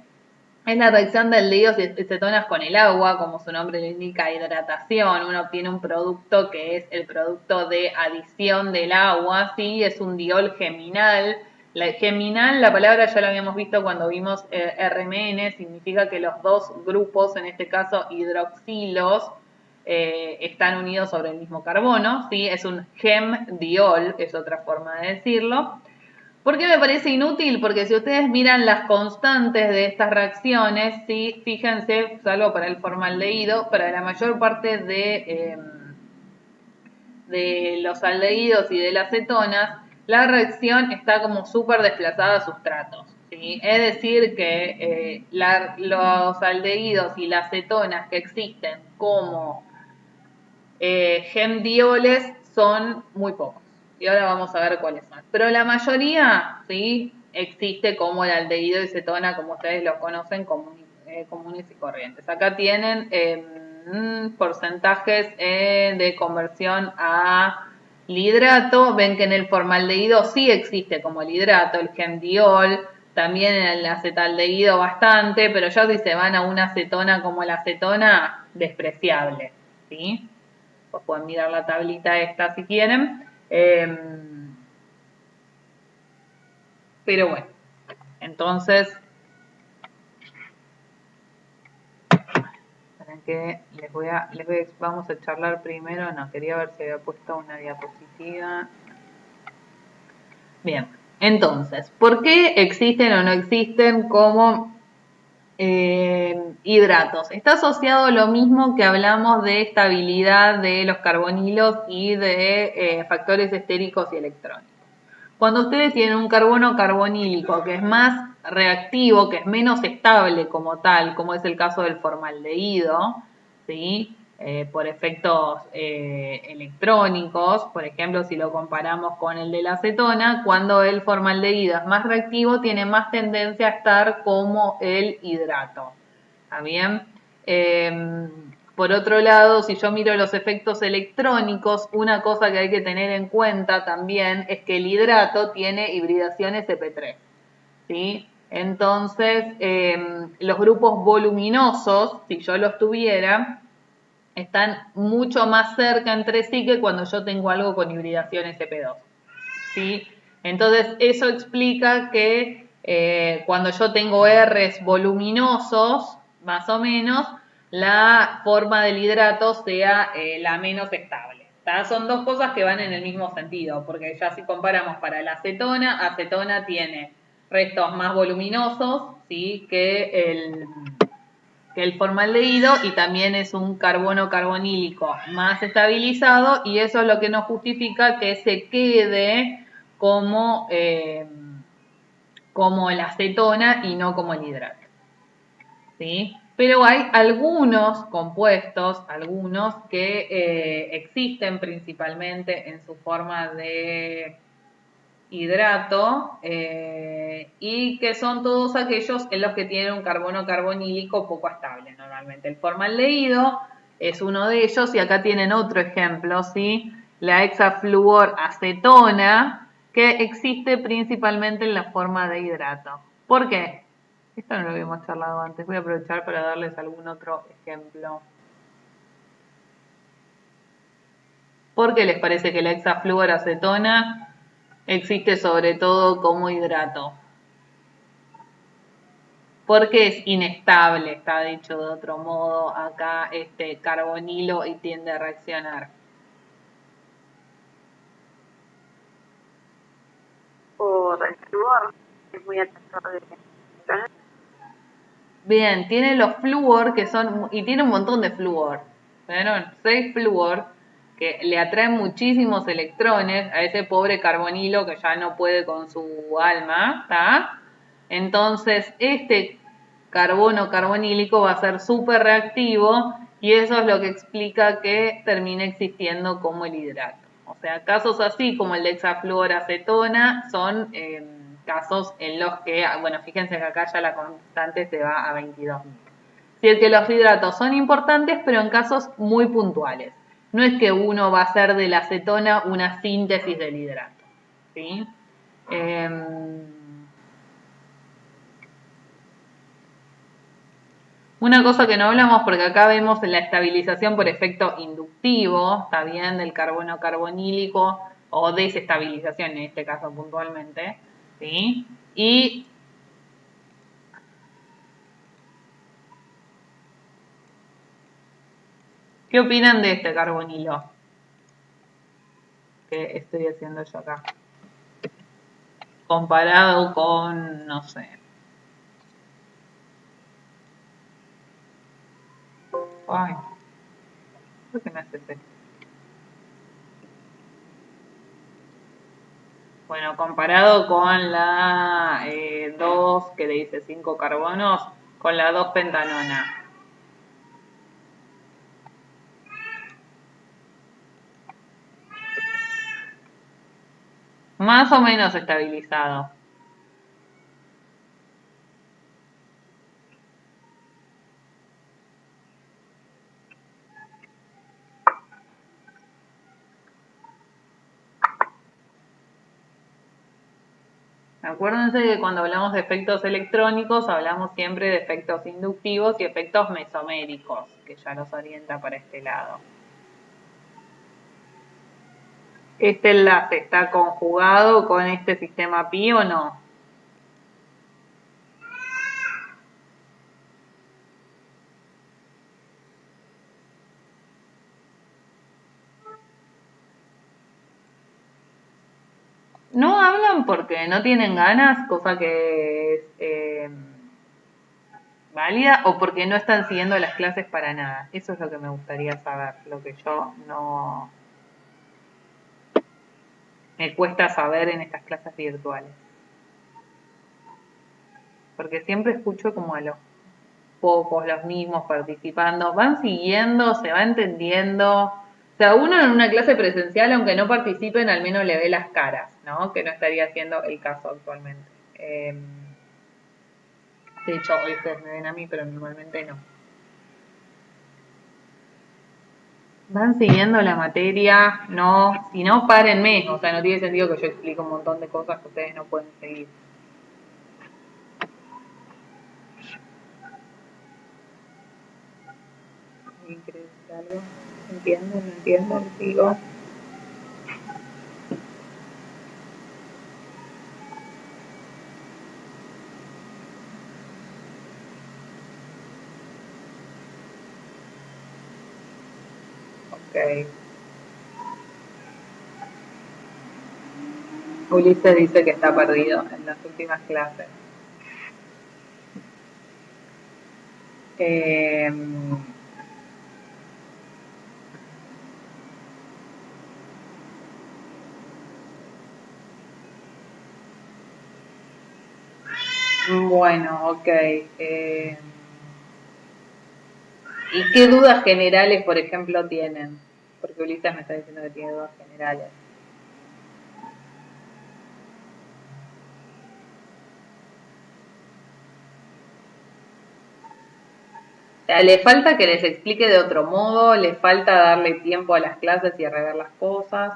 es la reacción de aldehídos y cetonas con el agua, como su nombre lo indica, hidratación. Uno obtiene un producto que es el producto de adición del agua, ¿sí? Es un diol geminal. La palabra ya la habíamos visto cuando vimos RMN, significa que los dos grupos, en este caso hidroxilos, están unidos sobre el mismo carbono, ¿sí? Es un gemdiol, es otra forma de decirlo. ¿Por qué me parece inútil? Porque si ustedes miran las constantes de estas reacciones, ¿sí? Fíjense, salvo para el formaldehído, para la mayor parte de los aldehídos y de las cetonas, la reacción está como súper desplazada a sustratos, ¿sí? Es decir que los aldehídos y las cetonas que existen como gemdioles son muy pocos. Y ahora vamos a ver cuáles son. Pero la mayoría, ¿sí? Existe como el aldehído y cetona, como ustedes lo conocen, comunes y corrientes. Acá tienen porcentajes de conversión a hidrato. Ven que en el formaldehído sí existe como el hidrato, el gemdiol, también en el acetaldehído bastante, pero ya si se van a una acetona como la acetona, despreciable, ¿sí? Pues pueden mirar la tablita esta si quieren. Pero bueno, entonces, esperen que vamos a charlar primero. No, quería ver si había puesto una diapositiva. Bien, entonces, ¿por qué existen o no existen como hidratos. Está asociado a lo mismo que hablamos de estabilidad de los carbonilos y de factores estéricos y electrónicos. Cuando ustedes tienen un carbono carbonílico que es más reactivo, que es menos estable como tal, como es el caso del formaldehído, ¿sí? Por efectos electrónicos, por ejemplo, si lo comparamos con el de la acetona, cuando el formaldehído es más reactivo, tiene más tendencia a estar como el hidrato. ¿Está bien? Por otro lado, si yo miro los efectos electrónicos, una cosa que hay que tener en cuenta también es que el hidrato tiene hibridación sp3, ¿sí? Entonces, los grupos voluminosos, si yo los tuviera, están mucho más cerca entre sí que cuando yo tengo algo con hibridación sp2, ¿sí? Entonces, eso explica que cuando yo tengo Rs voluminosos, más o menos, la forma del hidrato sea la menos estable. ¿Tá? Son dos cosas que van en el mismo sentido, porque ya si comparamos para la acetona tiene restos más voluminosos, ¿sí? que el formaldehído, y también es un carbono carbonílico más estabilizado, y eso es lo que nos justifica que se quede como la acetona y no como el hidrato, ¿sí? Pero hay algunos compuestos, algunos que existen principalmente en su forma de hidrato y que son todos aquellos en los que tienen un carbono carbonílico poco estable normalmente. El formaldehído es uno de ellos y acá tienen otro ejemplo, ¿sí? La hexafluoracetona, que existe principalmente en la forma de hidrato. ¿Por qué? Esto no lo habíamos charlado antes, voy a aprovechar para darles algún otro ejemplo. ¿Por qué les parece que la hexafluoracetona existe sobre todo como hidrato? Porque es inestable, está dicho de otro modo acá este carbonilo y tiende a reaccionar. Por el flúor, es muy atractor de electrones. Bien, tiene los flúor que son, y tiene un montón de flúor. ¿Vieron? 6 flúor que le atraen muchísimos electrones a ese pobre carbonilo que ya no puede con su alma, ¿está? Entonces, este carbono carbonílico va a ser súper reactivo y eso es lo que explica que termine existiendo como el hidrato. O sea, casos así como el de hexafluoracetona son casos en los que, bueno, fíjense que acá ya la constante se va a 22.000. Es decir, que los hidratos son importantes, pero en casos muy puntuales. No es que uno va a hacer de la acetona una síntesis del hidrato, ¿sí? Una cosa que no hablamos, porque acá vemos la estabilización por efecto inductivo, está bien, del carbono carbonílico, o desestabilización en este caso puntualmente, ¿sí? Y ¿qué opinan de este carbonilo que estoy haciendo yo acá? Comparado con, no sé. Ay, ¿por qué me haces esto? Bueno, comparado con la 2, que le dice 5 carbonos, con la 2 pentanona. Más o menos estabilizado. Acuérdense que cuando hablamos de efectos electrónicos hablamos siempre de efectos inductivos y efectos mesoméricos, que ya los orienta para este lado. ¿Este enlace está conjugado con este sistema pi o no? No hablan porque no tienen ganas, cosa que es válida o porque no están siguiendo las clases para nada. Eso es lo que me gustaría saber, lo que yo no... me cuesta saber en estas clases virtuales. Porque siempre escucho como a los pocos, los mismos participando, van siguiendo, se va entendiendo. O sea, uno en una clase presencial, aunque no participen, al menos le ve las caras, ¿no? Que no estaría siendo el caso actualmente. De hecho, hoy ustedes me ven a mí, pero normalmente no. Van siguiendo la materia, no, si no, párenme. O sea, no tiene sentido que yo explique un montón de cosas que ustedes no pueden seguir. ¿Alguien quiere decir algo? ¿Entienden? ¿No entienden? ¿Sigo? Ok. Ulises dice que está perdido en las últimas clases. Bueno, ok. ¿Y qué dudas generales, por ejemplo, tienen? Porque Ulises me está diciendo que tiene dudas generales. O sea, ¿le falta que les explique de otro modo? ¿Le falta darle tiempo a las clases y a rever las cosas?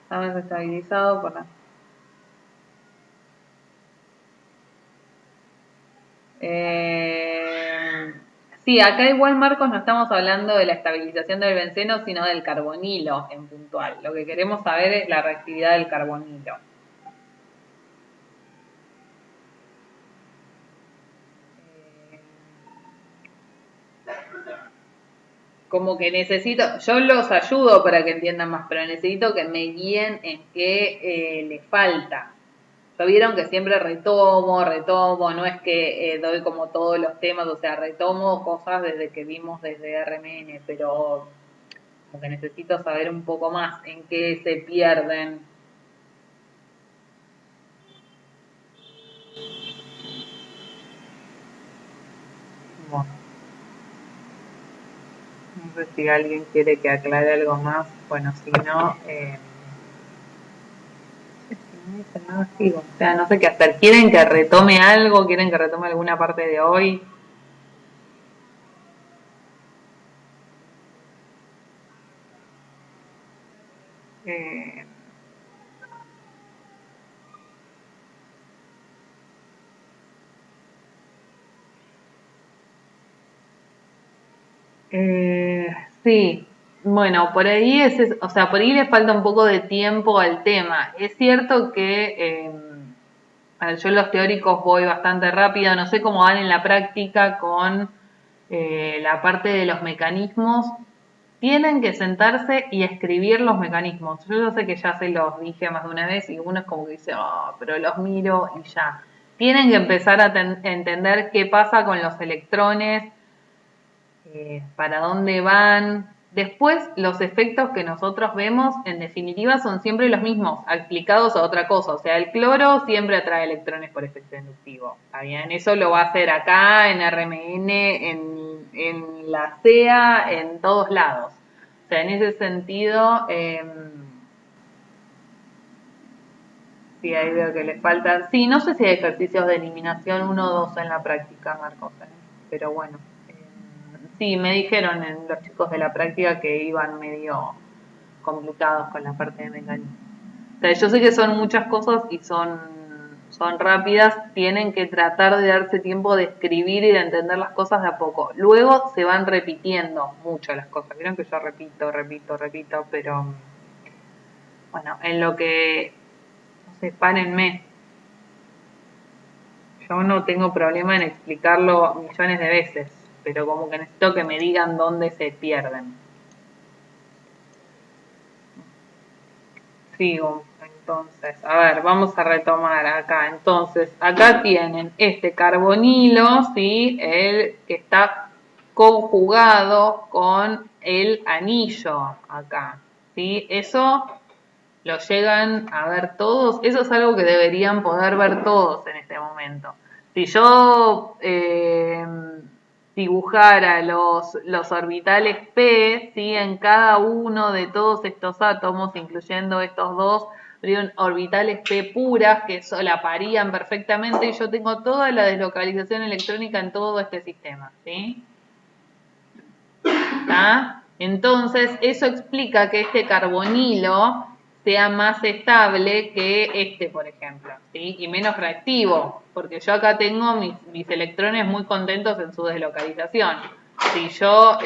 ¿Está desestabilizado por la... Sí, acá igual, Marcos, no estamos hablando de la estabilización del benceno, sino del carbonilo en puntual. Lo que queremos saber es la reactividad del carbonilo. Como que necesito, yo los ayudo para que entiendan más, pero necesito que me guíen en qué les falta. Ya vieron que siempre retomo, no es que doy como todos los temas, o sea, retomo cosas desde que vimos desde RMN, pero como que necesito saber un poco más en qué se pierden. Bueno, no sé si alguien quiere que aclare algo más, bueno, si no... no sigo. O sea, no sé qué hacer. ¿Quieren que retome algo? ¿Quieren que retome alguna parte de hoy? Eh, sí, bueno, por ahí o sea, por ahí le falta un poco de tiempo al tema. Es cierto que a ver, yo en los teóricos voy bastante rápido, no sé cómo van en la práctica con la parte de los mecanismos. Tienen que sentarse y escribir los mecanismos. Yo sé que ya se los dije más de una vez y uno es como que dice, oh, pero los miro y ya. Tienen que empezar a entender qué pasa con los electrones, para dónde van. Después, los efectos que nosotros vemos, en definitiva, son siempre los mismos, aplicados a otra cosa. O sea, el cloro siempre atrae electrones por efecto inductivo. ¿Está bien? Eso lo va a hacer acá, en RMN, en la CEA, en todos lados. O sea, en ese sentido, sí, ahí veo que le faltan. Sí, no sé si hay ejercicios de eliminación 1 o 2 en la práctica, Marcos, pero bueno. Sí, me dijeron los chicos de la práctica que iban medio complicados con la parte de mecanismo. O sea, yo sé que son muchas cosas y son rápidas, tienen que tratar de darse tiempo de escribir y de entender las cosas de a poco. Luego se van repitiendo mucho las cosas. Vieron que yo repito, pero bueno, en lo que, no sé, párenme. Yo no tengo problema en explicarlo millones de veces, pero como que necesito que me digan dónde se pierden. sigo. Entonces, a ver, vamos a retomar acá. Entonces, acá tienen este carbonilo, ¿sí? El que está conjugado con el anillo acá, ¿sí? Eso lo llegan a ver todos. Eso es algo que deberían poder ver todos en este momento. Si yo dibujara los orbitales P, ¿sí? En cada uno de todos estos átomos, incluyendo estos dos, habrían orbitales P puras que solaparían perfectamente y yo tengo toda la deslocalización electrónica en todo este sistema, ¿sí? ¿Tá? Entonces, eso explica que este carbonilo sea más estable que este, por ejemplo, ¿sí? Y menos reactivo, porque yo acá tengo mis electrones muy contentos en su deslocalización. Si yo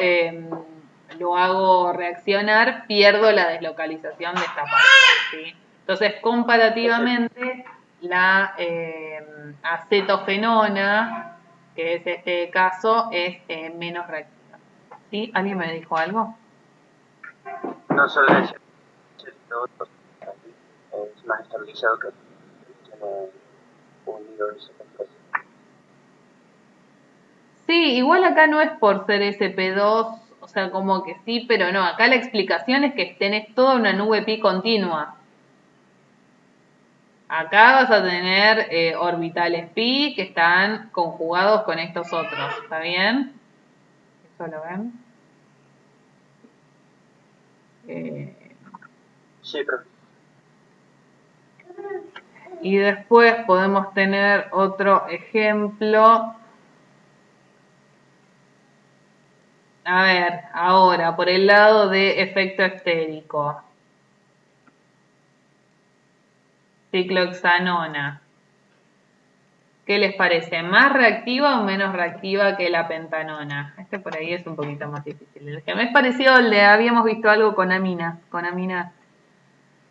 lo hago reaccionar, pierdo la deslocalización de esta parte, ¿sí? Entonces, comparativamente, la acetofenona, que es este caso, es menos reactiva. ¿Sí? ¿Alguien me dijo algo? No solo eso, es más estabilizado que tiene unido ese compuesto. Sí, igual acá no es por ser SP2, o sea, como que sí, pero no. Acá la explicación es que tenés toda una nube pi continua. Acá vas a tener orbitales pi que están conjugados con estos otros, ¿está bien? ¿Eso lo ven? Sí, pero Y después podemos tener otro ejemplo. A ver, ahora, por el lado de efecto estérico. Ciclohexanona. ¿Qué les parece? ¿Más reactiva o menos reactiva que la pentanona? Este por ahí es un poquito más difícil. El que me es parecido al de habíamos visto algo con aminas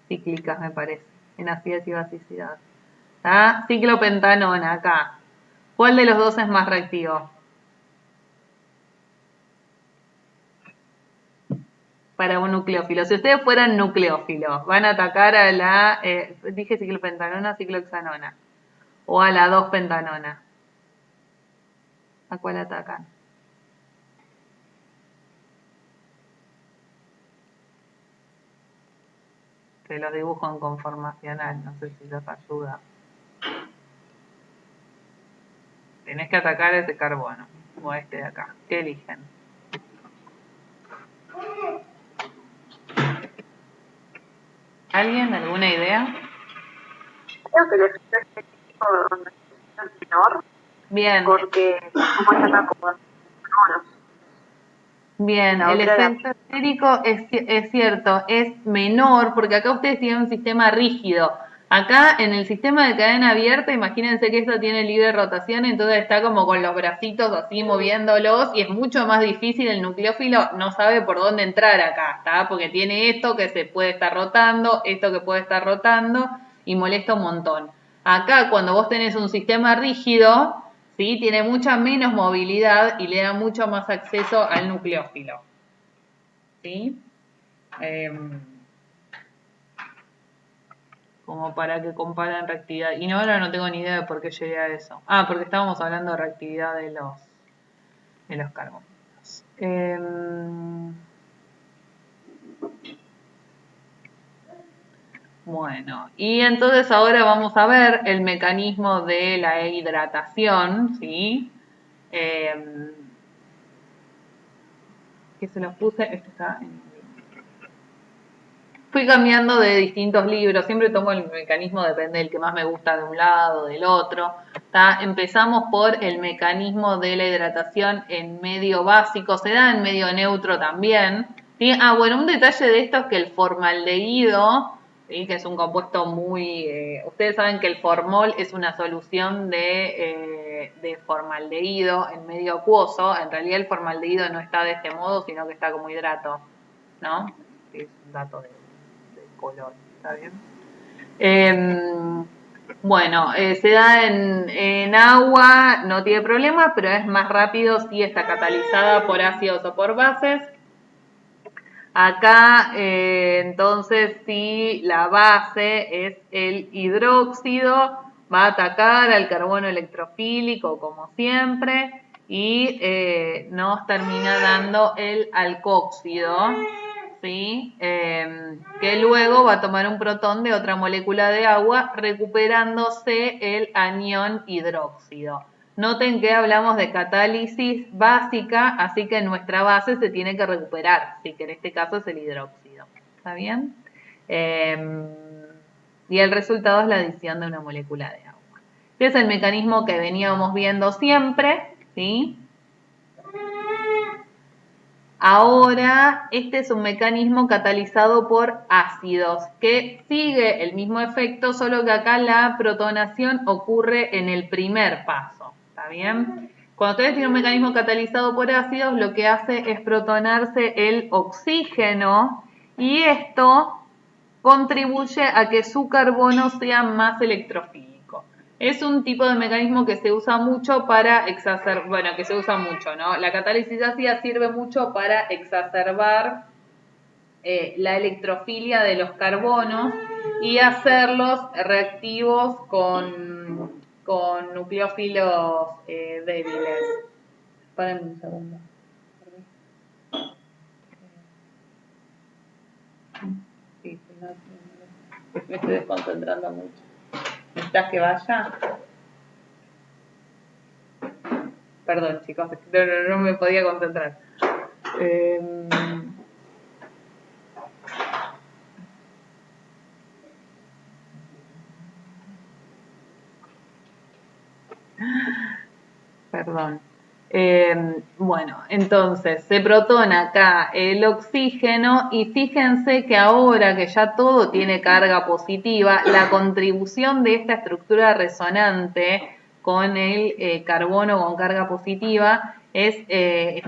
cíclicas, me parece, en acidez y basicidad. ¿Está? Ciclopentanona, acá. ¿Cuál de los dos es más reactivo? Para un nucleófilo. Si ustedes fueran nucleófilos, van a atacar a la, dije ciclopentanona, ciclohexanona, o a la 2-pentanona. ¿A cuál atacan? Que los dibujo en conformacional, no sé si los ayuda. Tenés que atacar a ese carbono, o a este de acá. ¿Qué eligen? ¿Alguien? ¿Alguna idea? Creo que el efecto estético es menor, Bien. porque como está como Bien, el efecto estérico es cierto, es menor, porque acá ustedes tienen un sistema rígido. Acá en el sistema de cadena abierta, imagínense que esto tiene libre rotación, entonces está como con los bracitos así moviéndolos y es mucho más difícil, el nucleófilo no sabe por dónde entrar acá, ¿está? Porque tiene esto que se puede estar rotando, esto que puede estar rotando y molesta un montón. Acá cuando vos tenés un sistema rígido, ¿sí? Tiene mucha menos movilidad y le da mucho más acceso al nucleófilo. ¿Sí? Como para que comparen reactividad. Y no, ahora no tengo ni idea de por qué llegué a eso. Ah, porque estábamos hablando de reactividad de los carbonos. Bueno, y entonces ahora vamos a ver el mecanismo de la hidratación, ¿sí? Que se los puse, este está en... Fui cambiando de distintos libros, siempre tomo el mecanismo, depende del que más me gusta de un lado, del otro. ¿Tá? Empezamos por el mecanismo de la hidratación en medio básico, se da en medio neutro también. ¿Sí? Ah, bueno, un detalle de esto es que el formaldehído, ¿sí? Que es un compuesto muy... ustedes saben que el formol es una solución de formaldehído en medio acuoso. En realidad el formaldehído no está de este modo, sino que está como hidrato, ¿no? Sí, es un dato de color, ¿está bien? Bueno, se da en agua, no tiene problema, pero es más rápido si está catalizada por ácidos o por bases. Acá, entonces, si la base es el hidróxido, va a atacar al carbono electrofílico como siempre y nos termina dando el alcóxido, ¿sí? Que luego va a tomar un protón de otra molécula de agua recuperándose el anión hidróxido. Noten que hablamos de catálisis básica, así que nuestra base se tiene que recuperar, así que en este caso es el hidróxido. ¿Está bien? Y el resultado es la adición de una molécula de agua. Este es el mecanismo que veníamos viendo siempre, ¿sí? Ahora, este es un mecanismo catalizado por ácidos que sigue el mismo efecto, solo que acá la protonación ocurre en el primer paso. ¿Está bien? Cuando ustedes tienen un mecanismo catalizado por ácidos, lo que hace es protonarse el oxígeno y esto contribuye a que su carbono sea más electrofílico. Es un tipo de mecanismo que se usa mucho para exacerbar, bueno, que se usa mucho, ¿no? La catálisis ácida sirve mucho para exacerbar la electrofilia de los carbonos y hacerlos reactivos con nucleófilos débiles. Esperen un segundo. Sí, me estoy desconcentrando mucho. ¿Necesitas que vaya? Perdón, chicos, no me podía concentrar. Perdón. Bueno, entonces se protona acá el oxígeno y fíjense que ahora que ya todo tiene carga positiva, la contribución de esta estructura resonante con el carbono con carga positiva es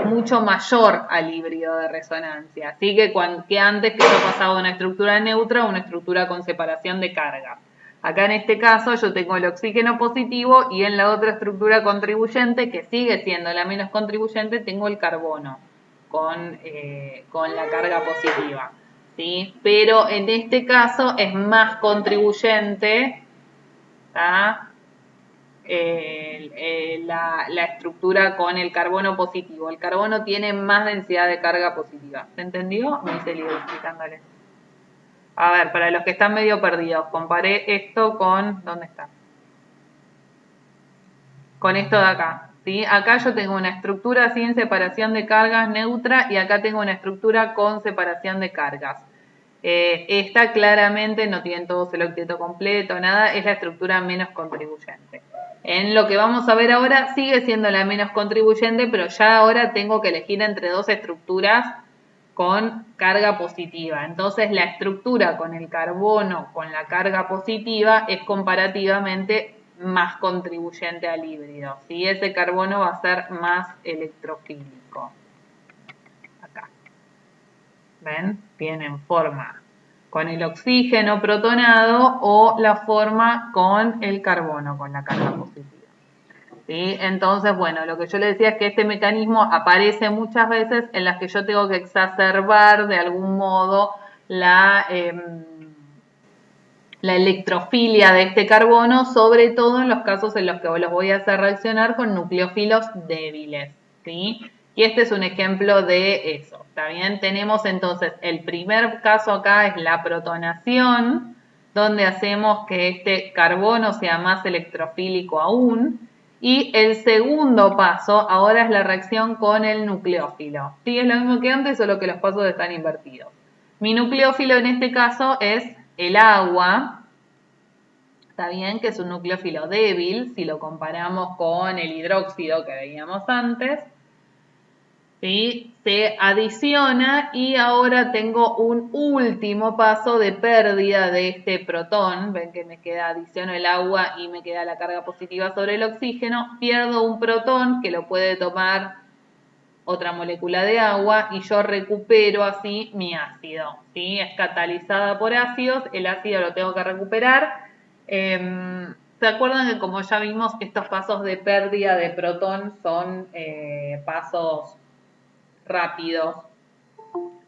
mucho mayor al híbrido de resonancia. Así que antes que yo pasaba de una estructura neutra a una estructura con separación de cargas. Acá en este caso yo tengo el oxígeno positivo y en la otra estructura contribuyente, que sigue siendo la menos contribuyente, tengo el carbono con la carga positiva, ¿sí? Pero en este caso es más contribuyente, ¿tá? La estructura con el carbono positivo. El carbono tiene más densidad de carga positiva. ¿Se entendió? Me hice lío explicándoles. A ver, para los que están medio perdidos, comparé esto con... ¿Dónde está? Con esto de acá, ¿sí? Acá yo tengo una estructura sin separación de cargas neutra y acá tengo una estructura con separación de cargas. Esta claramente no tiene todo el octeto completo, nada, es la estructura menos contribuyente. En lo que vamos a ver ahora sigue siendo la menos contribuyente, pero ya ahora tengo que elegir entre dos estructuras con carga positiva. Entonces la estructura con el carbono con la carga positiva es comparativamente más contribuyente al híbrido, ¿sí? Ese carbono va a ser más electrofílico. Acá. ¿Ven? Tienen forma con el oxígeno protonado o la forma con el carbono con la carga positiva. ¿Sí? Entonces, bueno, lo que yo le decía es que este mecanismo aparece muchas veces en las que yo tengo que exacerbar de algún modo la electrofilia de este carbono, sobre todo en los casos en los que los voy a hacer reaccionar con nucleófilos débiles, ¿sí? Y este es un ejemplo de eso, ¿está bien? Tenemos entonces, el primer caso acá es la protonación, donde hacemos que este carbono sea más electrofílico aún. Y el segundo paso ahora es la reacción con el nucleófilo. ¿Sí? Es lo mismo que antes, solo que los pasos están invertidos. Mi nucleófilo en este caso es el agua. Está bien que es un nucleófilo débil si lo comparamos con el hidróxido que veíamos antes. ¿Sí? Se adiciona y ahora tengo un último paso de pérdida de este protón. Ven que me queda, adiciono el agua y me queda la carga positiva sobre el oxígeno. Pierdo un protón que lo puede tomar otra molécula de agua y yo recupero así mi ácido, ¿sí? Es catalizada por ácidos, el ácido lo tengo que recuperar. ¿Se acuerdan que como ya vimos estos pasos de pérdida de protón son pasos rápidos?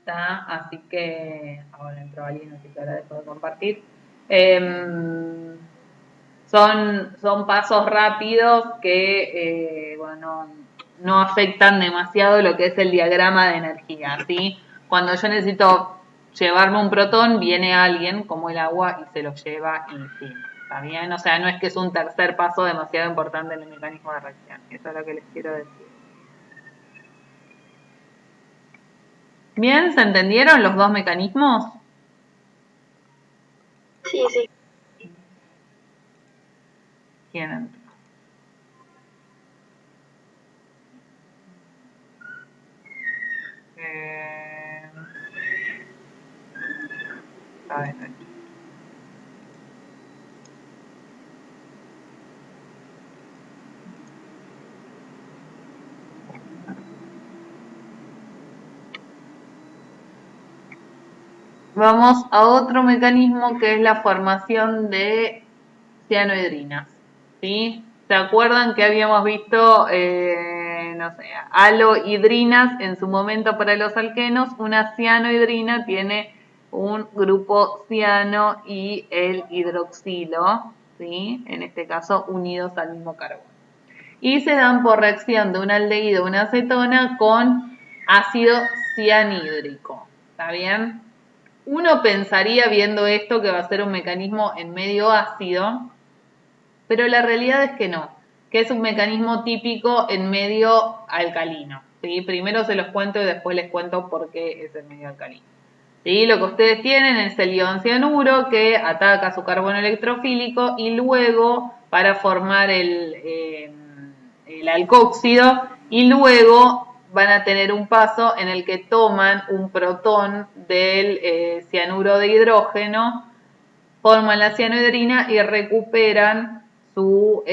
Así que, ahora entró alguien, así que ahora dejo de compartir. Son pasos rápidos que, bueno, no afectan demasiado lo que es el diagrama de energía, ¿sí? Cuando yo necesito llevarme un protón, viene alguien como el agua y se lo lleva y fin, ¿está bien? O sea, no es que es un tercer paso demasiado importante en el mecanismo de reacción, eso es lo que les quiero decir. ¿Bien? ¿Se entendieron los dos mecanismos? Sí, sí. ¿Quién entró? A ver. Vamos a otro mecanismo que es la formación de cianohidrinas, ¿sí? ¿Se acuerdan que habíamos visto, no sé, alohidrinas en su momento para los alquenos? Una cianohidrina tiene un grupo ciano y el hidroxilo, ¿sí? En este caso unidos al mismo carbono. Y se dan por reacción de un aldehído, una acetona con ácido cianhídrico, ¿está bien? Uno pensaría viendo esto que va a ser un mecanismo en medio ácido, pero la realidad es que no, que es un mecanismo típico en medio alcalino, ¿sí? Primero se los cuento y después les cuento por qué es el medio alcalino. ¿Sí? Lo que ustedes tienen es el ion cianuro que ataca su carbono electrofílico y luego para formar el alcóxido y luego van a tener un paso en el que toman un protón del cianuro de hidrógeno, forman la cianohidrina y recuperan su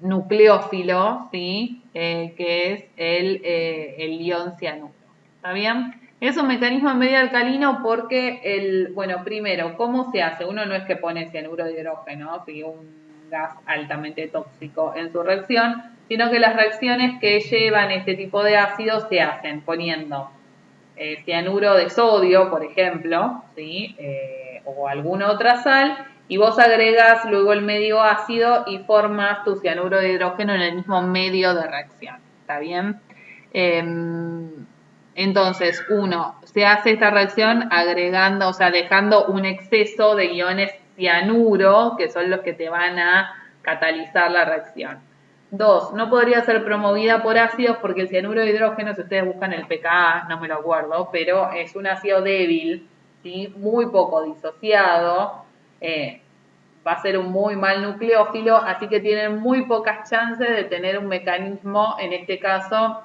nucleófilo, ¿sí? Que es el ion cianuro. ¿Está bien? Es un mecanismo medio alcalino porque, bueno, primero, ¿cómo se hace? Uno no es que pone cianuro de hidrógeno, ¿sí? Un gas altamente tóxico en su reacción, sino que las reacciones que llevan este tipo de ácidos se hacen poniendo cianuro de sodio, por ejemplo, ¿sí? O alguna otra sal, y vos agregás luego el medio ácido y formas tu cianuro de hidrógeno en el mismo medio de reacción, ¿está bien? Entonces, se hace esta reacción agregando, o sea, dejando un exceso de iones cianuro, que son los que te van a catalizar la reacción. 2, no podría ser promovida por ácidos porque el cianuro de hidrógeno, si ustedes buscan el pKa, no me lo acuerdo, pero es un ácido débil, ¿sí? Muy poco disociado, va a ser un muy mal nucleófilo, así que tienen muy pocas chances de tener un mecanismo, en este caso,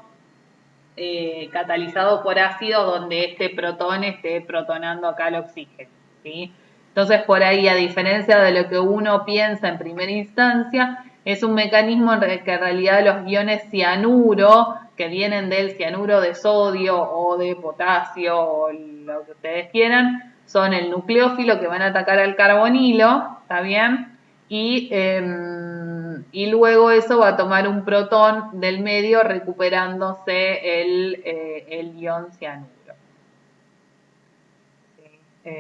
catalizado por ácido donde este protón esté protonando acá el oxígeno, ¿sí? Entonces, por ahí, a diferencia de lo que uno piensa en primera instancia, es un mecanismo en que en realidad los iones cianuro, que vienen del cianuro de sodio o de potasio o lo que ustedes quieran, son el nucleófilo que van a atacar al carbonilo, ¿está bien? Y luego eso va a tomar un protón del medio recuperándose el ion cianuro. Sí.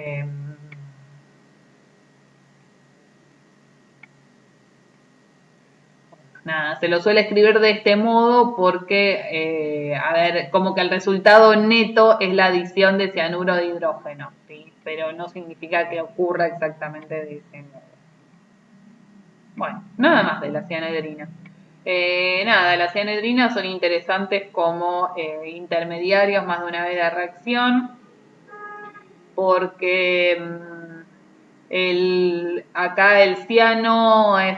Nada, se lo suele escribir de este modo porque, a ver, como que el resultado neto es la adición de cianuro de hidrógeno, ¿sí? Pero no significa que ocurra exactamente de ese modo. Bueno, nada más de la cianhidrina. Nada, las cianhidrinas son interesantes como intermediarios más de una vez de reacción porque acá el ciano es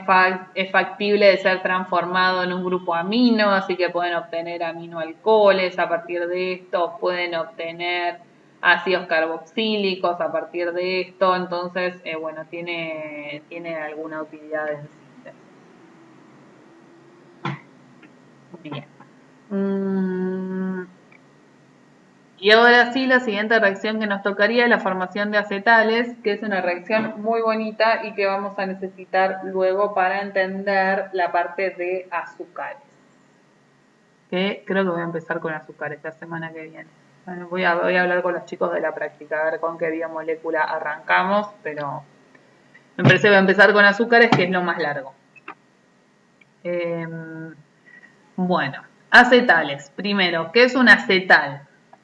factible de ser transformado en un grupo amino, así que pueden obtener aminoalcoholes a partir de esto, pueden obtener ácidos carboxílicos a partir de esto, entonces, bueno, tiene alguna utilidad en síntesis. Bien. Y ahora sí, la siguiente reacción que nos tocaría es la formación de acetales, que es una reacción muy bonita y que vamos a necesitar luego para entender la parte de azúcares. Que creo que voy a empezar con azúcares la semana que viene. Bueno, voy a hablar con los chicos de la práctica, a ver con qué biomolécula arrancamos, pero me parece que voy a empezar con azúcares, que es lo más largo. Bueno, acetales. Primero, ¿qué es un acetal?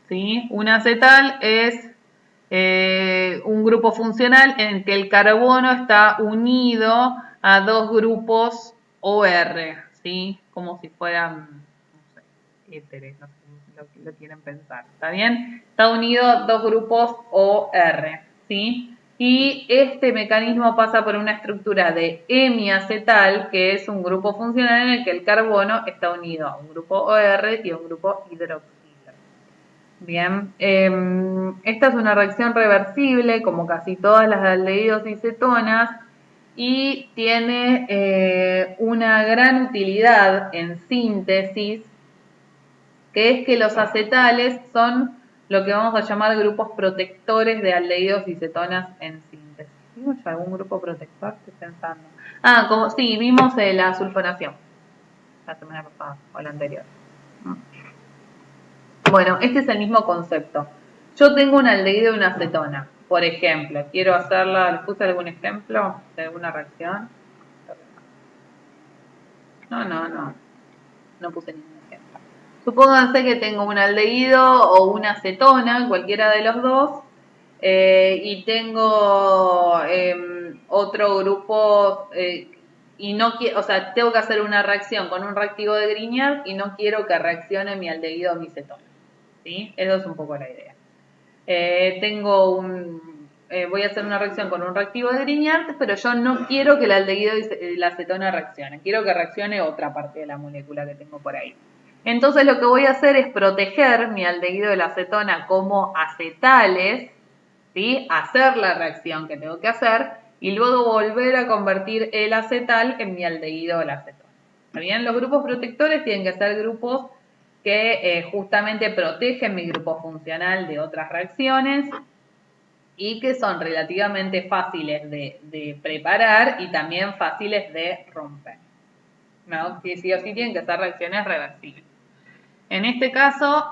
¿Sí? Un acetal es un grupo funcional en que el carbono está unido a dos grupos OR, ¿sí? Como si fueran, no sé, éteres, no sé si lo quieren pensar, ¿está bien? Está unido a dos grupos OR, ¿sí? Y este mecanismo pasa por una estructura de hemiacetal, que es un grupo funcional en el que el carbono está unido a un grupo OR y a un grupo hidroxilo. Bien, esta es una reacción reversible, como casi todas las aldehídos y cetonas, y tiene una gran utilidad en síntesis, que es que los acetales son lo que vamos a llamar grupos protectores de aldehídos y cetonas en síntesis. ¿Vimos algún grupo protector? Estoy pensando. Sí, vimos la sulfonación la semana pasada o la anterior. Bueno, este es el mismo concepto. Yo tengo un aldehído y una acetona, por ejemplo. Quiero hacerla, ¿les puse algún ejemplo de alguna reacción? No puse ningún ejemplo. Supónganse que tengo un aldehído o una acetona, cualquiera de los dos, y tengo otro grupo y no quiero, o sea, tengo que hacer una reacción con un reactivo de Grignard y no quiero que reaccione mi aldehído o mi cetona. ¿Sí? Eso es un poco la idea. Voy a hacer una reacción con un reactivo de Grignard, pero yo no quiero que el aldehído y la acetona reaccionen. Quiero que reaccione otra parte de la molécula que tengo por ahí. Entonces lo que voy a hacer es proteger mi aldehído y la acetona como acetales, ¿sí? Hacer la reacción que tengo que hacer y luego volver a convertir el acetal en mi aldehído o la acetona. ¿Está bien? Los grupos protectores tienen que ser grupos que justamente protegen mi grupo funcional de otras reacciones y que son relativamente fáciles de preparar y también fáciles de romper, ¿no? Que sí o sí tienen que ser reacciones reversibles. En este caso,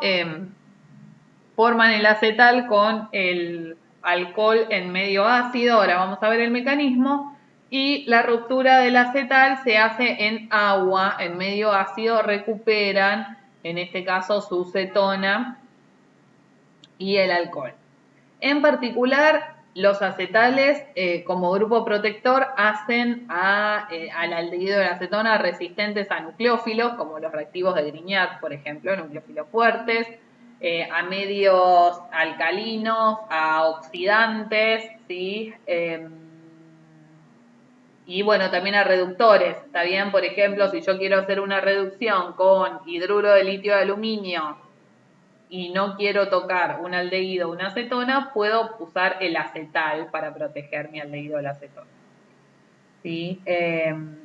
forman el acetal con el alcohol en medio ácido, ahora vamos a ver el mecanismo, y la ruptura del acetal se hace en agua, en medio ácido, recuperan, en este caso, su cetona y el alcohol. En particular, los acetales, como grupo protector, hacen al aldehído de la acetona resistentes a nucleófilos, como los reactivos de Grignard, por ejemplo, nucleófilos fuertes, a medios alcalinos, a oxidantes, ¿sí? Y bueno, también a reductores, ¿está bien? Por ejemplo, si yo quiero hacer una reducción con hidruro de litio de aluminio y no quiero tocar un aldehído o una acetona, puedo usar el acetal para proteger mi aldehído o la acetona. ¿Sí?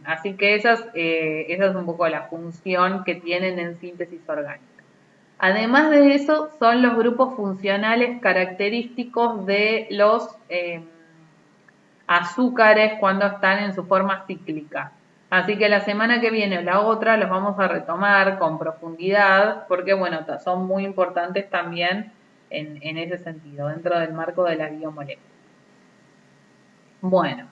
Así que esa es un poco la función que tienen en síntesis orgánica. Además de eso, son los grupos funcionales característicos de los azúcares cuando están en su forma cíclica. Así que la semana que viene o la otra los vamos a retomar con profundidad porque, bueno, son muy importantes también en ese sentido, dentro del marco de la biomolécula. Bueno,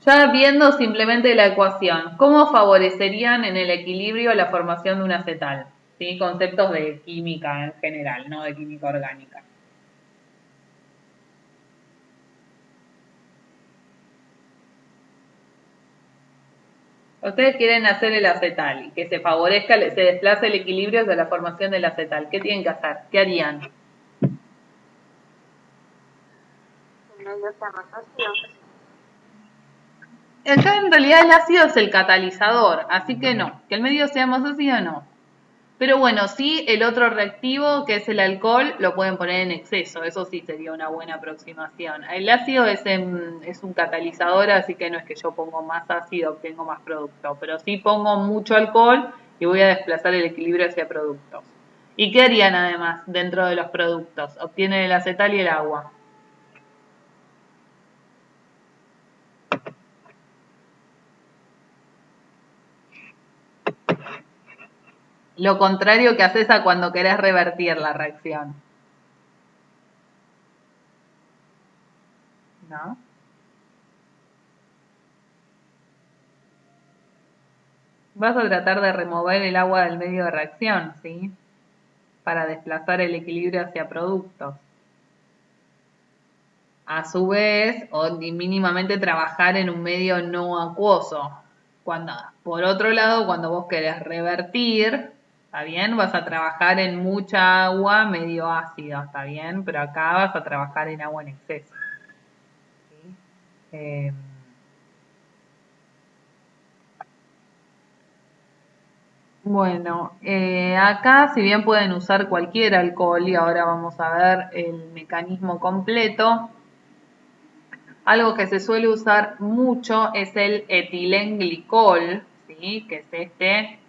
ya viendo simplemente la ecuación, ¿cómo favorecerían en el equilibrio la formación de un acetal? ¿Sí? Conceptos de química en general, no de química orgánica. Ustedes quieren hacer el acetal y que se favorezca, se desplace el equilibrio hacia la formación del acetal. ¿Qué tienen que hacer? ¿Qué harían? Acá en realidad el ácido es el catalizador, así que no. Que el medio sea más ácido, no. Pero bueno, sí, el otro reactivo, que es el alcohol, lo pueden poner en exceso. Eso sí sería una buena aproximación. El ácido es un catalizador, así que no es que yo pongo más ácido, obtengo más producto. Pero sí pongo mucho alcohol y voy a desplazar el equilibrio hacia productos. ¿Y qué harían además dentro de los productos? Obtienen el acetal y el agua. Lo contrario que haces a cuando querés revertir la reacción. ¿no? Vas a tratar de remover el agua del medio de reacción, ¿sí? Para desplazar el equilibrio hacia productos. A su vez, o mínimamente trabajar en un medio no acuoso. Por otro lado, cuando vos querés revertir, ¿está bien? Vas a trabajar en mucha agua medio ácido, ¿está bien? Pero acá vas a trabajar en agua en exceso. ¿Sí? Bueno, acá si bien pueden usar cualquier alcohol y ahora vamos a ver el mecanismo completo, algo que se suele usar mucho es el etilenglicol, ¿sí? Que es este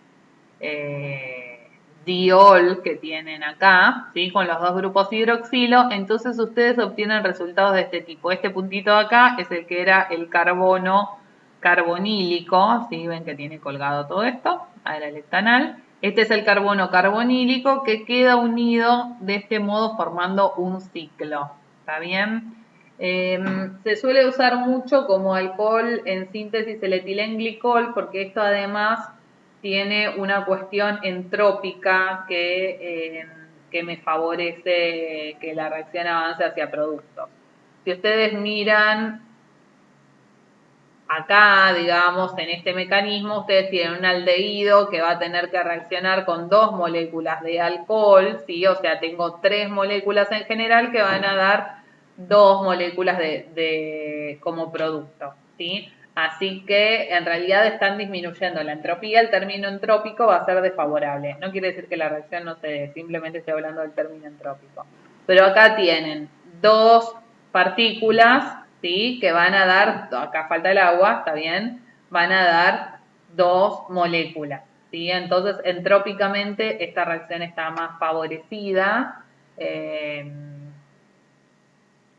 diol que tienen acá, ¿sí? Con los dos grupos hidroxilo, entonces ustedes obtienen resultados de este tipo. Este puntito de acá es el que era el carbono carbonílico, ¿sí? Ven que tiene colgado todo esto, ahora el heptanal. Este es el carbono carbonílico que queda unido de este modo formando un ciclo, ¿está bien? Se suele usar mucho como alcohol en síntesis el etilenglicol porque esto además tiene una cuestión entrópica que me favorece que la reacción avance hacia productos. Si ustedes miran acá, digamos, en este mecanismo, ustedes tienen un aldehído que va a tener que reaccionar con 2 moléculas de alcohol, ¿sí? O sea, tengo 3 moléculas en general que van a dar 2 moléculas como producto, ¿sí? Así que en realidad están disminuyendo la entropía, el término entrópico va a ser desfavorable. No quiere decir que la reacción no se dé, simplemente estoy hablando del término entrópico. Pero acá tienen 2 partículas, ¿sí? Que van a dar, acá falta el agua, ¿está bien? Van a dar 2 moléculas, ¿sí? Entonces, entrópicamente, esta reacción está más favorecida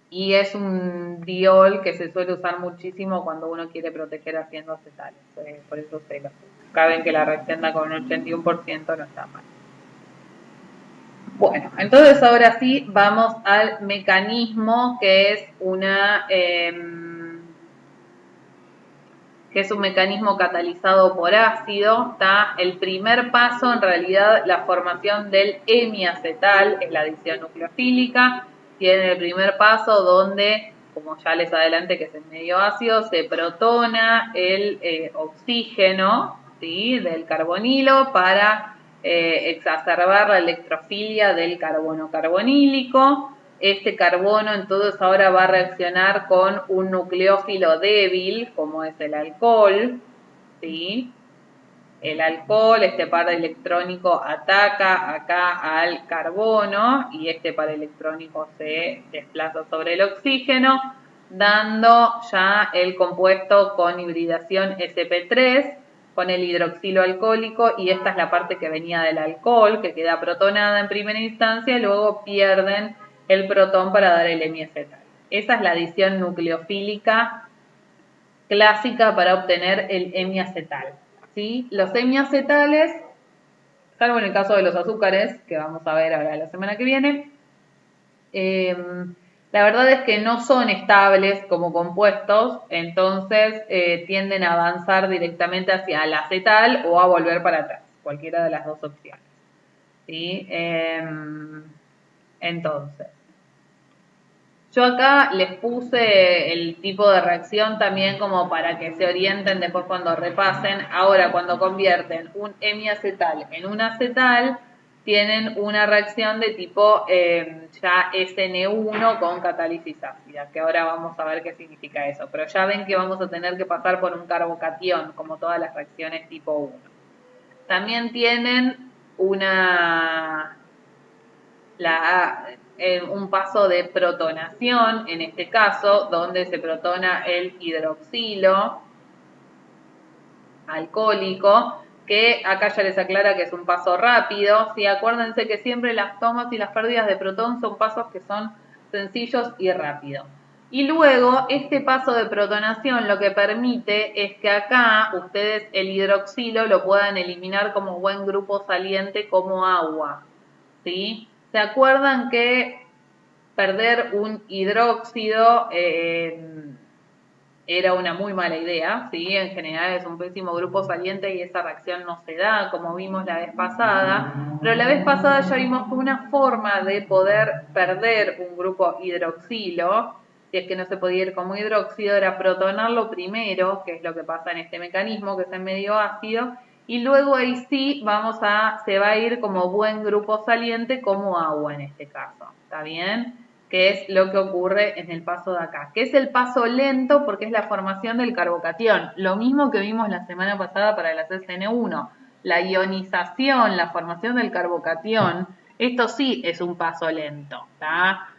y es un diol que se suele usar muchísimo cuando uno quiere proteger haciendo acetales. Por eso se lo usa. Acá ven que la reacción da con un 81%, no está mal. Bueno, entonces ahora sí vamos al mecanismo que es un mecanismo catalizado por ácido. Está el primer paso, en realidad, la formación del hemiacetal, es la adición nucleofílica. Tiene el primer paso donde, como ya les adelanté que es el medio ácido, se protona el oxígeno, ¿sí? Del carbonilo para exacerbar la electrofilia del carbono carbonílico. Este carbono entonces ahora va a reaccionar con un nucleófilo débil, como es el alcohol, ¿sí? El alcohol, este par electrónico ataca acá al carbono y este par electrónico se desplaza sobre el oxígeno, dando ya el compuesto con hibridación sp3 con el hidroxilo alcohólico, y esta es la parte que venía del alcohol, que queda protonada en primera instancia y luego pierden el protón para dar el hemiacetal. Esa es la adición nucleofílica clásica para obtener el hemiacetal, ¿sí? Los hemiacetales, salvo en el caso de los azúcares, que vamos a ver ahora la semana que viene, la verdad es que no son estables como compuestos, entonces tienden a avanzar directamente hacia el acetal o a volver para atrás, cualquiera de las dos opciones, ¿sí? Entonces, yo acá les puse el tipo de reacción también como para que se orienten después cuando repasen. Ahora, cuando convierten un hemiacetal en un acetal, tienen una reacción de tipo ya SN1 con catálisis ácida, que ahora vamos a ver qué significa eso. Pero ya ven que vamos a tener que pasar por un carbocatión, como todas las reacciones tipo 1. También tienen un paso de protonación, en este caso, donde se protona el hidroxilo alcohólico, que acá ya les aclara que es un paso rápido. ¿Sí? Acuérdense que siempre las tomas y las pérdidas de protón son pasos que son sencillos y rápidos. Y luego, este paso de protonación lo que permite es que acá ustedes el hidroxilo lo puedan eliminar como buen grupo saliente como agua, ¿sí? ¿Se acuerdan que perder un hidróxido era una muy mala idea, ¿sí? En general es un pésimo grupo saliente y esa reacción no se da, como vimos la vez pasada, pero la vez pasada ya vimos que una forma de poder perder un grupo hidroxilo, si es que no se podía ir como hidróxido, era protonarlo primero, que es lo que pasa en este mecanismo, que es en medio ácido, y luego ahí sí se va a ir como buen grupo saliente, como agua en este caso, ¿está bien? Que es lo que ocurre en el paso de acá, que es el paso lento porque es la formación del carbocatión, lo mismo que vimos la semana pasada para la CCN1, la ionización, la formación del carbocatión, esto sí es un paso lento, ¿está?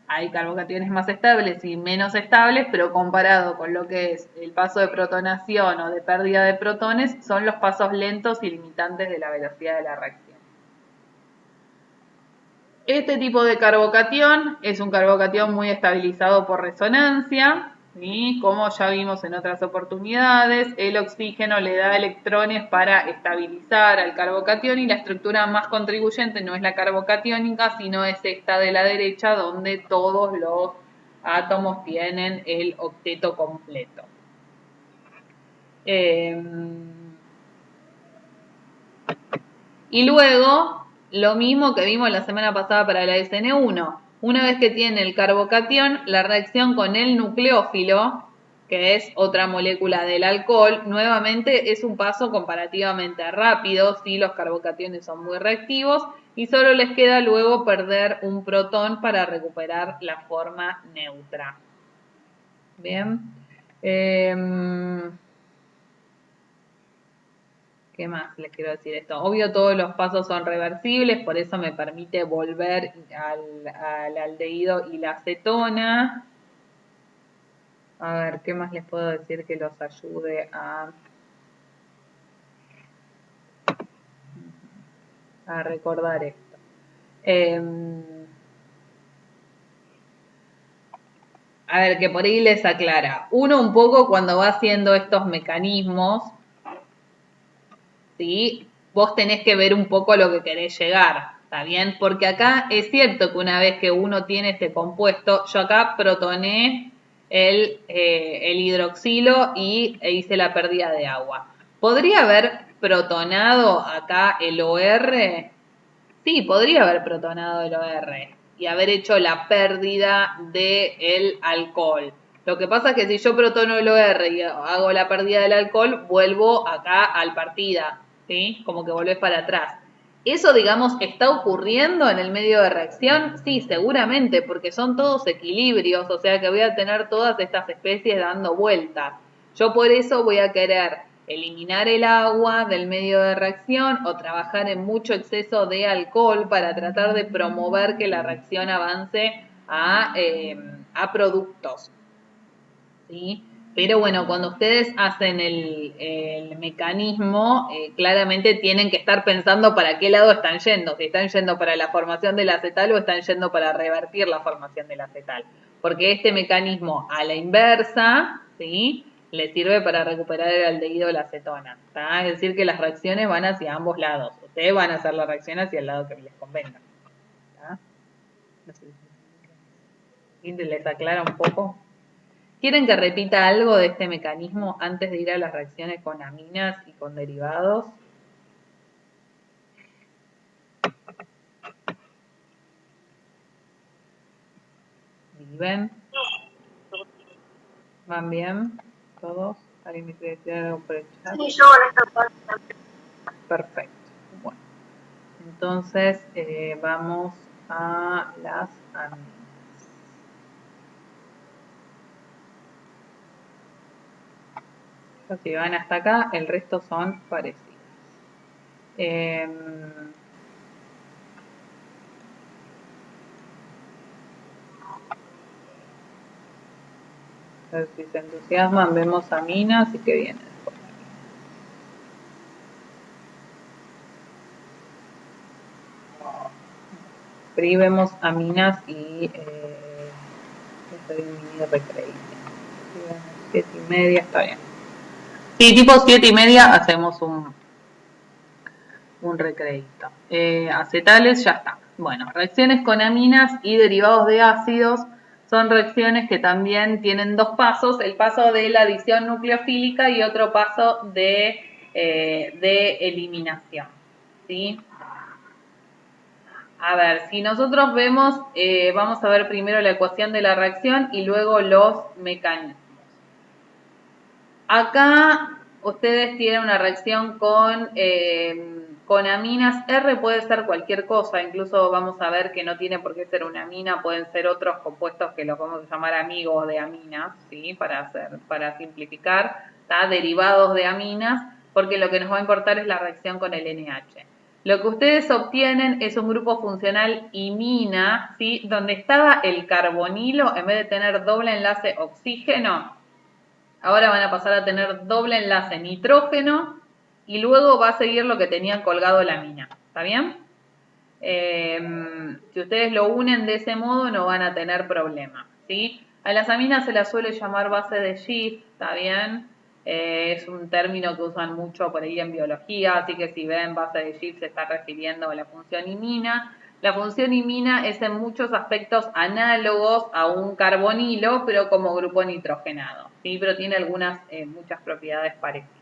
Hay carbocationes más estables y menos estables, pero comparado con lo que es el paso de protonación o de pérdida de protones, son los pasos lentos y limitantes de la velocidad de la reacción. Este tipo de carbocatión es un carbocatión muy estabilizado por resonancia, ¿sí? Como ya vimos en otras oportunidades, el oxígeno le da electrones para estabilizar al carbocatión y la estructura más contribuyente no es la carbocatiónica, sino es esta de la derecha donde todos los átomos tienen el octeto completo. Y luego, lo mismo que vimos la semana pasada para la SN1. Una vez que tiene el carbocatión, la reacción con el nucleófilo, que es otra molécula del alcohol, nuevamente es un paso comparativamente rápido, ¿sí? Los carbocationes son muy reactivos y solo les queda luego perder un protón para recuperar la forma neutra. Bien. ¿Qué más les quiero decir esto? Obvio todos los pasos son reversibles, por eso me permite volver al aldehído y la acetona. A ver, ¿qué más les puedo decir que los ayude a recordar esto? A ver, que por ahí les aclara. Uno un poco cuando va haciendo estos mecanismos, ¿sí? Vos tenés que ver un poco a lo que querés llegar, ¿está bien? Porque acá es cierto que una vez que uno tiene este compuesto, yo acá protoné el hidroxilo e hice la pérdida de agua. ¿Podría haber protonado acá el OR? Sí, podría haber protonado el OR y haber hecho la pérdida del alcohol. Lo que pasa es que si yo protono el OR y hago la pérdida del alcohol, vuelvo acá al partida, ¿sí? Como que volvés para atrás. ¿Eso, digamos, está ocurriendo en el medio de reacción? Sí, seguramente, porque son todos equilibrios, o sea que voy a tener todas estas especies dando vueltas. Yo por eso voy a querer eliminar el agua del medio de reacción o trabajar en mucho exceso de alcohol para tratar de promover que la reacción avance a productos, ¿sí? Pero bueno, cuando ustedes hacen el mecanismo, claramente tienen que estar pensando para qué lado están yendo, si están yendo para la formación del acetal o están yendo para revertir la formación del acetal. Porque este mecanismo a la inversa, ¿sí?, le sirve para recuperar el aldehído o la acetona, ¿tá? Es decir, que las reacciones van hacia ambos lados. Ustedes van a hacer la reacción hacia el lado que les convenga, ¿tá? No sé si les aclara un poco. ¿Quieren que repita algo de este mecanismo antes de ir a las reacciones con aminas y con derivados? ¿Viven? ¿Van bien? ¿Todos? ¿Alguien me quiere decir algo por el chat? Sí, yo con esta parte. Perfecto. Bueno, entonces vamos a las aminas. Si van hasta acá, el resto son parecidas. A ver si se entusiasman, vemos aminas y qué viene después. Pero vemos aminas y estoy en mini recreíble. 7:30, está bien. Sí, tipo 7:30 hacemos un recreíto. Acetales, ya está. Bueno, reacciones con aminas y derivados de ácidos son reacciones que también tienen dos pasos, el paso de la adición nucleofílica y otro paso de eliminación, ¿sí? A ver, si nosotros vemos, vamos a ver primero la ecuación de la reacción y luego los mecanismos. Acá ustedes tienen una reacción con aminas. R puede ser cualquier cosa, incluso vamos a ver que no tiene por qué ser una amina, pueden ser otros compuestos que los vamos a llamar amigos de aminas, ¿sí? Para simplificar, ¿tá? Derivados de aminas, porque lo que nos va a importar es la reacción con el NH. Lo que ustedes obtienen es un grupo funcional imina, ¿sí? Donde estaba el carbonilo, en vez de tener doble enlace oxígeno, ahora van a pasar a tener doble enlace nitrógeno y luego va a seguir lo que tenían colgado la amina. ¿Está bien? Si ustedes lo unen de ese modo no van a tener problema, ¿sí? A las aminas se las suele llamar base de Schiff, ¿está bien? Es un término que usan mucho por ahí en biología, así que si ven base de Schiff se está refiriendo a la función imina. La función imina es en muchos aspectos análogos a un carbonilo, pero como grupo nitrogenado, ¿sí? Pero tiene muchas propiedades parecidas.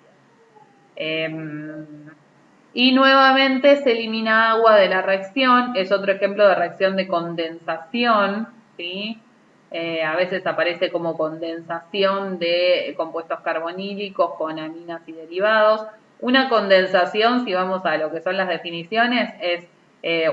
Y nuevamente se elimina agua de la reacción, es otro ejemplo de reacción de condensación, ¿sí? A veces aparece como condensación de compuestos carbonílicos con aminas y derivados. Una condensación, si vamos a lo que son las definiciones, es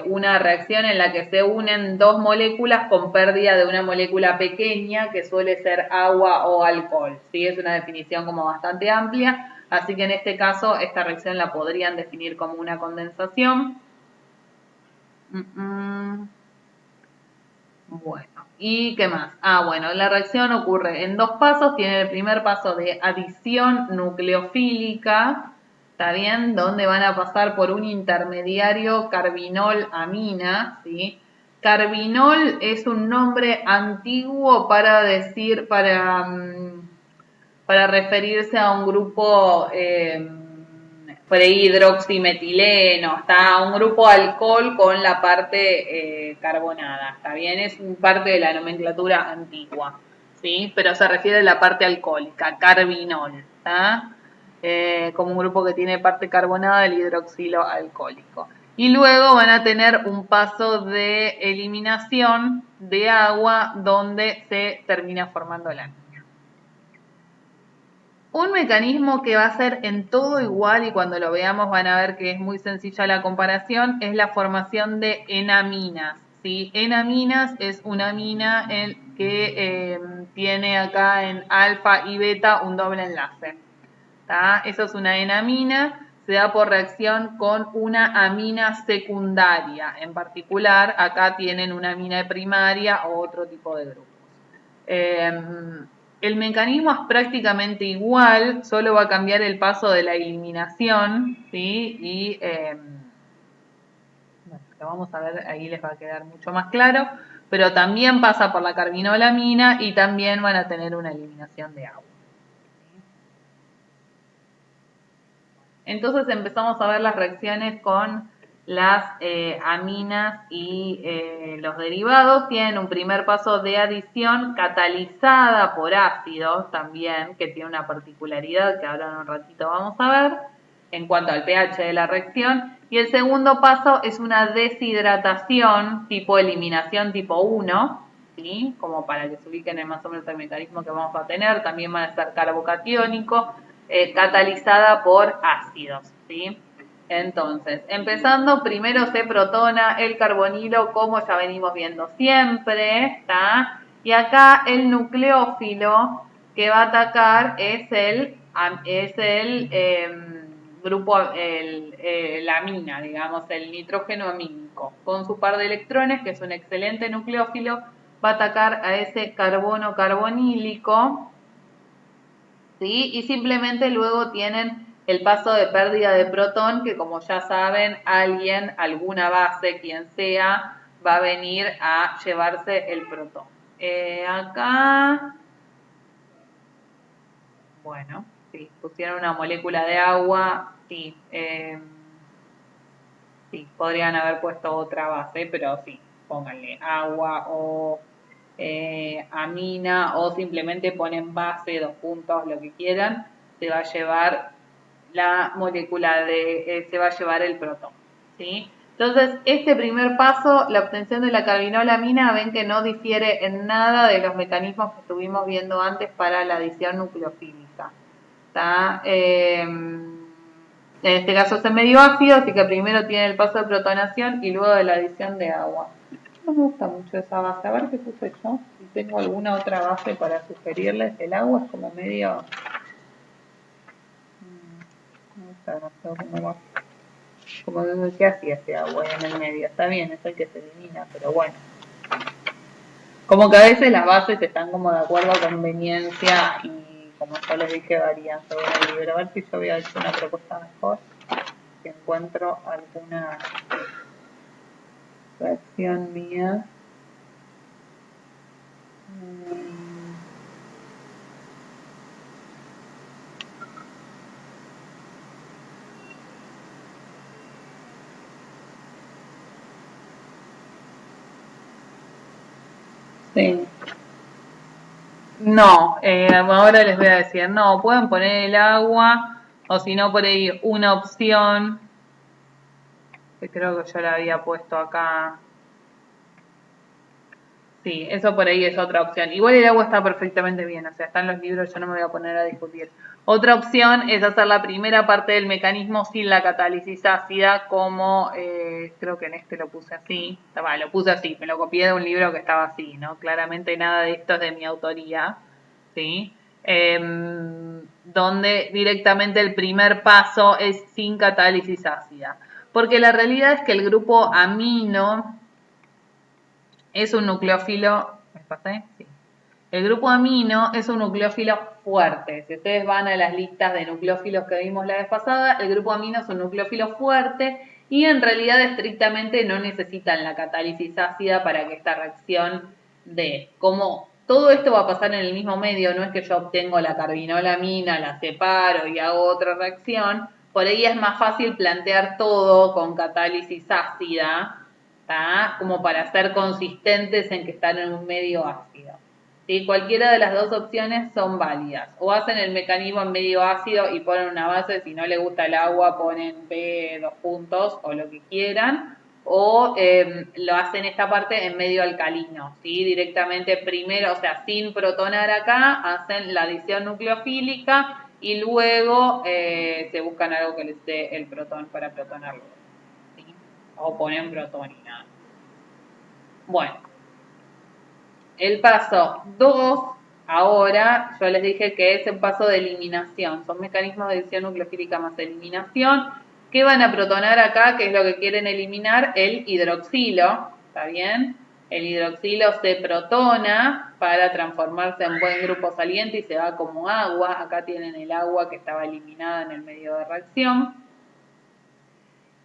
una reacción en la que se unen dos moléculas con pérdida de una molécula pequeña que suele ser agua o alcohol, ¿sí? Es una definición como bastante amplia. Así que en este caso, esta reacción la podrían definir como una condensación. Bueno, ¿y qué más? Bueno, la reacción ocurre en dos pasos. Tiene el primer paso de adición nucleofílica, ¿está bien? Donde van a pasar por un intermediario carbinol-amina, ¿sí? Carbinol es un nombre antiguo para decir, para referirse a un grupo por ahí hidroximetileno, está un grupo alcohol con la parte carbonada, ¿está bien? Es parte de la nomenclatura antigua, ¿sí? Pero se refiere a la parte alcohólica, carbinol, ¿está? Como un grupo que tiene parte carbonada del hidroxilo alcohólico. Y luego van a tener un paso de eliminación de agua donde se termina formando la amina. Un mecanismo que va a ser en todo igual y cuando lo veamos van a ver que es muy sencilla la comparación, es la formación de enaminas, ¿sí? Enaminas es una amina que tiene acá en alfa y beta un doble enlace, ¿tá? Eso es una enamina, se da por reacción con una amina secundaria. En particular, acá tienen una amina primaria o otro tipo de grupos. El mecanismo es prácticamente igual, solo va a cambiar el paso de la eliminación, ¿sí? Y bueno, lo vamos a ver, ahí les va a quedar mucho más claro, pero también pasa por la carbinolamina y también van a tener una eliminación de agua. Entonces empezamos a ver las reacciones con las aminas y los derivados. Tienen un primer paso de adición catalizada por ácidos también, que tiene una particularidad que ahora en un ratito vamos a ver en cuanto al pH de la reacción. Y el segundo paso es una deshidratación tipo eliminación tipo 1, ¿sí? Como para que se ubiquen en más o menos el mecanismo que vamos a tener. También van a estar carbocatiónico, catalizada por ácidos, ¿sí? Entonces, empezando, primero se protona el carbonilo, como ya venimos viendo siempre, ¿está? Y acá el nucleófilo que va a atacar es el grupo, la amina, digamos, el nitrógeno amínico. Con su par de electrones, que es un excelente nucleófilo, va a atacar a ese carbono carbonílico, ¿sí? Y simplemente luego tienen el paso de pérdida de protón, que como ya saben, alguna base, quien sea, va a venir a llevarse el protón. Acá, bueno, sí, pusieron una molécula de agua, sí. Sí, podrían haber puesto otra base, pero sí, pónganle agua o amina o simplemente ponen base, 2 puntos, lo que quieran, se va a llevar la molécula se va a llevar el protón, ¿sí? Entonces, este primer paso, la obtención de la carbinolamina, ven que no difiere en nada de los mecanismos que estuvimos viendo antes para la adición nucleofílica. ¿Está? En este caso es en medio ácido, así que primero tiene el paso de protonación y luego de la adición de agua. No me gusta mucho esa base. A ver qué puse yo. Si tengo alguna otra base para sugerirles. El agua es como medio... No me gusta demasiado como base. Como que hacía ese agua en el medio. Está bien, es el que se elimina, pero bueno. Como que a veces las bases están como de acuerdo a conveniencia y como yo les dije varían según el libro. A ver si yo voy a hacer una propuesta mejor. Si encuentro alguna reacción mía. Sí. No, ahora les voy a decir, no, pueden poner el agua o si no por ahí una opción, que creo que yo la había puesto acá. Sí, eso por ahí es otra opción. Igual el agua está perfectamente bien, o sea, está en los libros, yo no me voy a poner a discutir. Otra opción es hacer la primera parte del mecanismo sin la catálisis ácida, como creo que en este lo puse así. Lo puse así, me lo copié de un libro que estaba así, ¿no? Claramente nada de esto es de mi autoría, ¿sí? Donde directamente el primer paso es sin catálisis ácida. Porque la realidad es que el grupo amino es un nucleófilo, ¿me pasé? Sí. El grupo amino es un nucleófilo fuerte. Si ustedes van a las listas de nucleófilos que vimos la vez pasada, el grupo amino es un nucleófilo fuerte y en realidad estrictamente no necesitan la catálisis ácida para que esta reacción dé. Como todo esto va a pasar en el mismo medio, no es que yo obtengo la carbinolamina, la separo y hago otra reacción, por ahí es más fácil plantear todo con catálisis ácida, ¿tá? Como para ser consistentes en que están en un medio ácido. ¿Sí? Cualquiera de las dos opciones son válidas. O hacen el mecanismo en medio ácido y ponen una base, si no les gusta el agua ponen B, 2 puntos o lo que quieran. O lo hacen esta parte en medio alcalino, ¿sí? Directamente primero, o sea, sin protonar acá, hacen la adición nucleofílica y luego se buscan algo que les dé el protón para protonarlo. ¿Sí? O ponen protonina. Bueno, el paso 2, ahora yo les dije que es un paso de eliminación. Son mecanismos de adición nucleofílica más eliminación. ¿Qué van a protonar acá? ¿Qué es lo que quieren eliminar? El hidroxilo, ¿está bien? El hidroxilo se protona para transformarse en buen grupo saliente y se va como agua. Acá tienen el agua que estaba eliminada en el medio de reacción.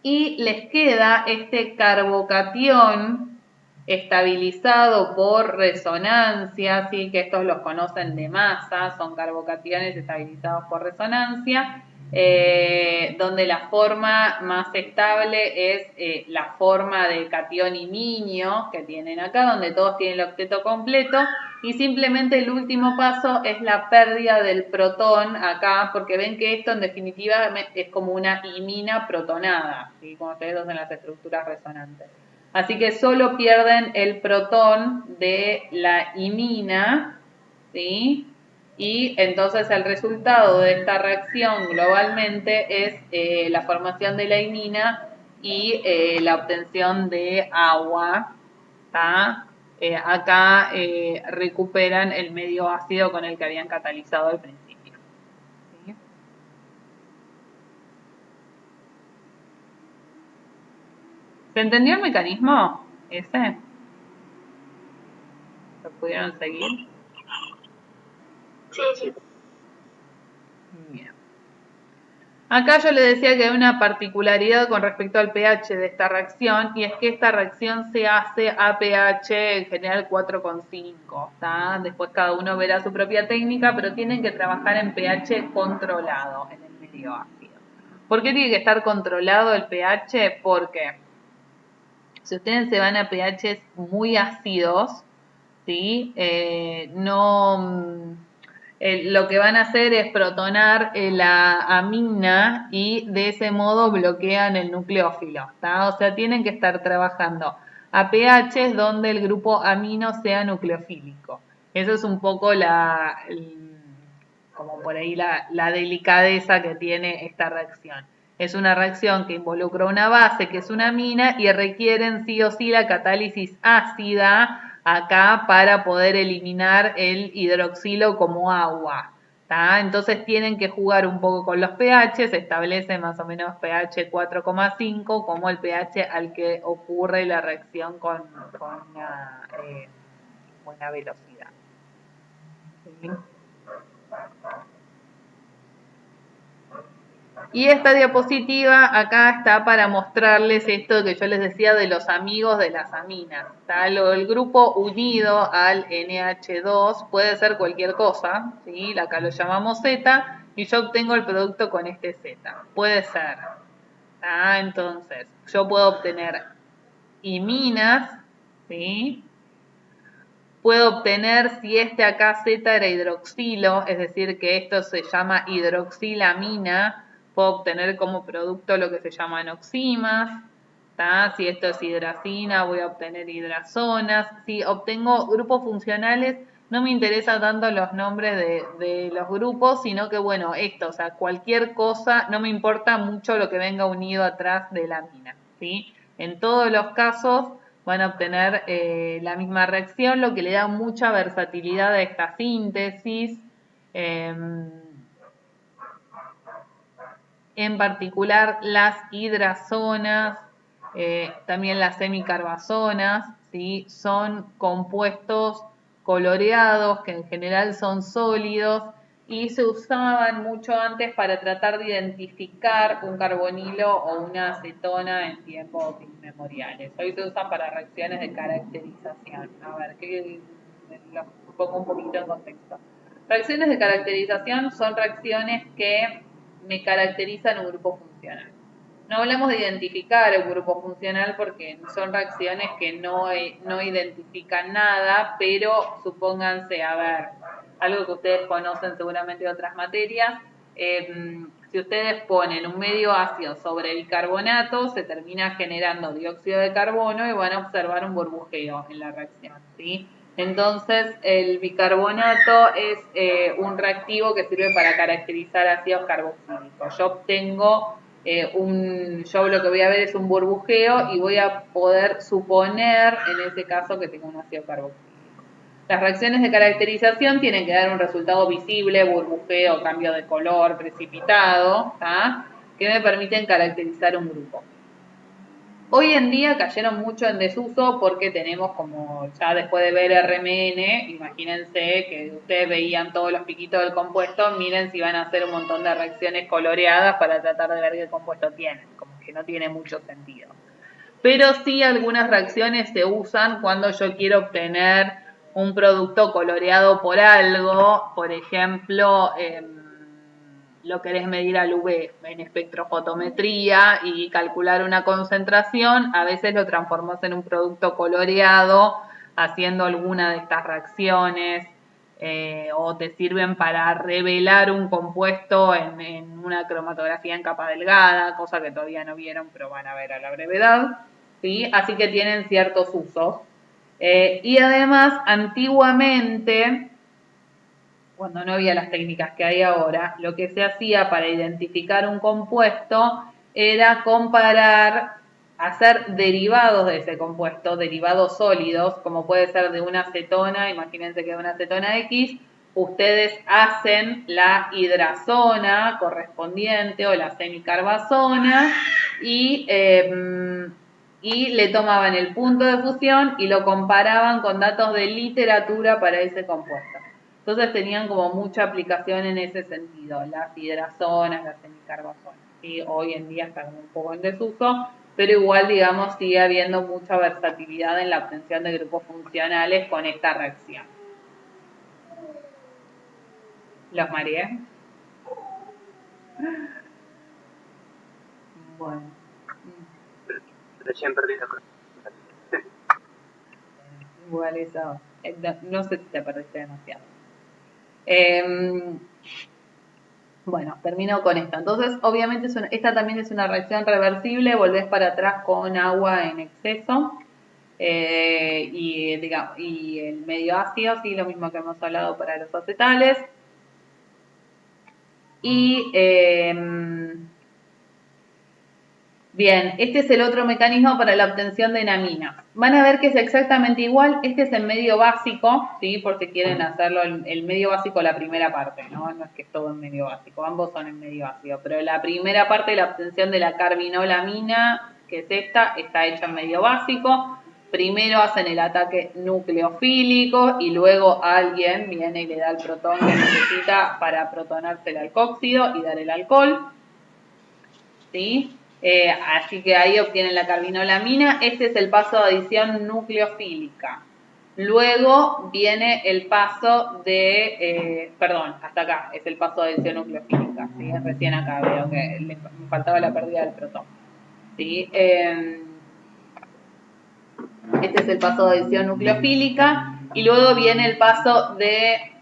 Y les queda este carbocatión estabilizado por resonancia, ¿sí? Que estos los conocen de masa, son carbocationes estabilizados por resonancia, donde la forma más estable es la forma de catión iminio que tienen acá, donde todos tienen el octeto completo, y simplemente el último paso es la pérdida del protón acá, porque ven que esto en definitiva es como una imina protonada, ¿sí? Como ustedes hacen las estructuras resonantes. Así que solo pierden el protón de la imina, ¿sí? Y entonces el resultado de esta reacción globalmente es la formación de la imina y la obtención de agua, ¿tá? Acá recuperan el medio ácido con el que habían catalizado al principio. ¿Sí? ¿Se entendió el mecanismo ese? ¿Lo pudieron seguir? Sí. Bien. Acá yo les decía que hay una particularidad con respecto al pH de esta reacción y es que esta reacción se hace a pH en general 4,5. Después cada uno verá su propia técnica, pero tienen que trabajar en pH controlado en el medio ácido. ¿Por qué tiene que estar controlado el pH? Porque si ustedes se van a pHs muy ácidos, ¿sí? Lo que van a hacer es protonar la amina y de ese modo bloquean el nucleófilo, ¿tá? O sea, tienen que estar trabajando a pHs donde el grupo amino sea nucleofílico. Eso es un poco como por ahí la delicadeza que tiene esta reacción. Es una reacción que involucra una base que es una amina y requieren sí o sí la catálisis ácida acá para poder eliminar el hidroxilo como agua. ¿Tá? Entonces tienen que jugar un poco con los pH, se establece más o menos pH 4,5 como el pH al que ocurre la reacción con una buena velocidad. ¿Sí? Y esta diapositiva acá está para mostrarles esto que yo les decía de los amigos de las aminas. El grupo unido al NH2 puede ser cualquier cosa, ¿sí? Acá lo llamamos Z y yo obtengo el producto con este Z. Puede ser. Entonces, yo puedo obtener iminas, ¿sí? Puedo obtener, si este acá Z era hidroxilo, es decir, que esto se llama hidroxilamina, puedo obtener como producto lo que se llaman oximas. ¿Tá? Si esto es hidracina, voy a obtener hidrazonas. Si obtengo grupos funcionales, no me interesa tanto los nombres de los grupos, sino que, bueno, esto, o sea, cualquier cosa, no me importa mucho lo que venga unido atrás de la amina, ¿sí? En todos los casos van a obtener la misma reacción, lo que le da mucha versatilidad a esta síntesis. En particular las hidrazonas, también las semicarbazonas, ¿sí? Son compuestos coloreados que en general son sólidos y se usaban mucho antes para tratar de identificar un carbonilo o una acetona en tiempos inmemoriales. Hoy se usan para reacciones de caracterización. A ver, los pongo un poquito en contexto. Reacciones de caracterización son reacciones que me caracterizan un grupo funcional. No hablamos de identificar un grupo funcional porque son reacciones que no identifican nada, pero supónganse, a ver, algo que ustedes conocen seguramente de otras materias, si ustedes ponen un medio ácido sobre bicarbonato, se termina generando dióxido de carbono y van a observar un burbujeo en la reacción, ¿sí? Entonces, el bicarbonato es un reactivo que sirve para caracterizar ácidos carboxílicos. Yo obtengo yo lo que voy a ver es un burbujeo y voy a poder suponer en ese caso que tengo un ácido carboxílico. Las reacciones de caracterización tienen que dar un resultado visible, burbujeo, cambio de color, precipitado, ¿tá? Que me permiten caracterizar un grupo. Hoy en día cayeron mucho en desuso porque tenemos como ya después de ver RMN, imagínense que ustedes veían todos los piquitos del compuesto, miren si van a hacer un montón de reacciones coloreadas para tratar de ver qué compuesto tiene, como que no tiene mucho sentido. Pero sí algunas reacciones se usan cuando yo quiero obtener un producto coloreado por algo, por ejemplo, lo querés medir al UV en espectrofotometría y calcular una concentración, a veces lo transformas en un producto coloreado haciendo alguna de estas reacciones o te sirven para revelar un compuesto en una cromatografía en capa delgada, cosa que todavía no vieron pero van a ver a la brevedad, ¿sí? Así que tienen ciertos usos. Y además, antiguamente, cuando no había las técnicas que hay ahora, lo que se hacía para identificar un compuesto era comparar, hacer derivados de ese compuesto, derivados sólidos, como puede ser de una acetona, imagínense que de una acetona X, ustedes hacen la hidrazona correspondiente o la semicarbazona y le tomaban el punto de fusión y lo comparaban con datos de literatura para ese compuesto. Entonces tenían como mucha aplicación en ese sentido, las hidrazonas, las semicarbazonas. ¿Sí? Hoy en día están un poco en desuso, pero igual, digamos, sigue habiendo mucha versatilidad en la obtención de grupos funcionales con esta reacción. ¿Los mareé? Bueno. Recién perdí la cosa. Igual eso, no sé si te perdiste demasiado. Bueno, termino con esto. Entonces, obviamente, esta también es una reacción reversible. Volvés para atrás con agua en exceso. Y el medio ácido, sí, lo mismo que hemos hablado para los acetales. Y bien, este es el otro mecanismo para la obtención de enaminas. Van a ver que es exactamente igual. Este es el medio básico, ¿sí? Por si quieren hacerlo, el medio básico, la primera parte, ¿no? No es que es todo en medio básico, ambos son en medio ácido. Pero la primera parte de la obtención de la carbinolamina, que es esta, está hecha en medio básico. Primero hacen el ataque nucleofílico y luego alguien viene y le da el protón que necesita para protonarse el alcóxido y dar el alcohol, ¿sí? Así que ahí obtienen la carbinolamina. Este es el paso de adición nucleofílica. Luego viene el paso de, hasta acá es el paso de adición nucleofílica, ¿sí? Recién acá veo que me faltaba la pérdida del protón, ¿sí? Este es el paso de adición nucleofílica y luego viene el paso de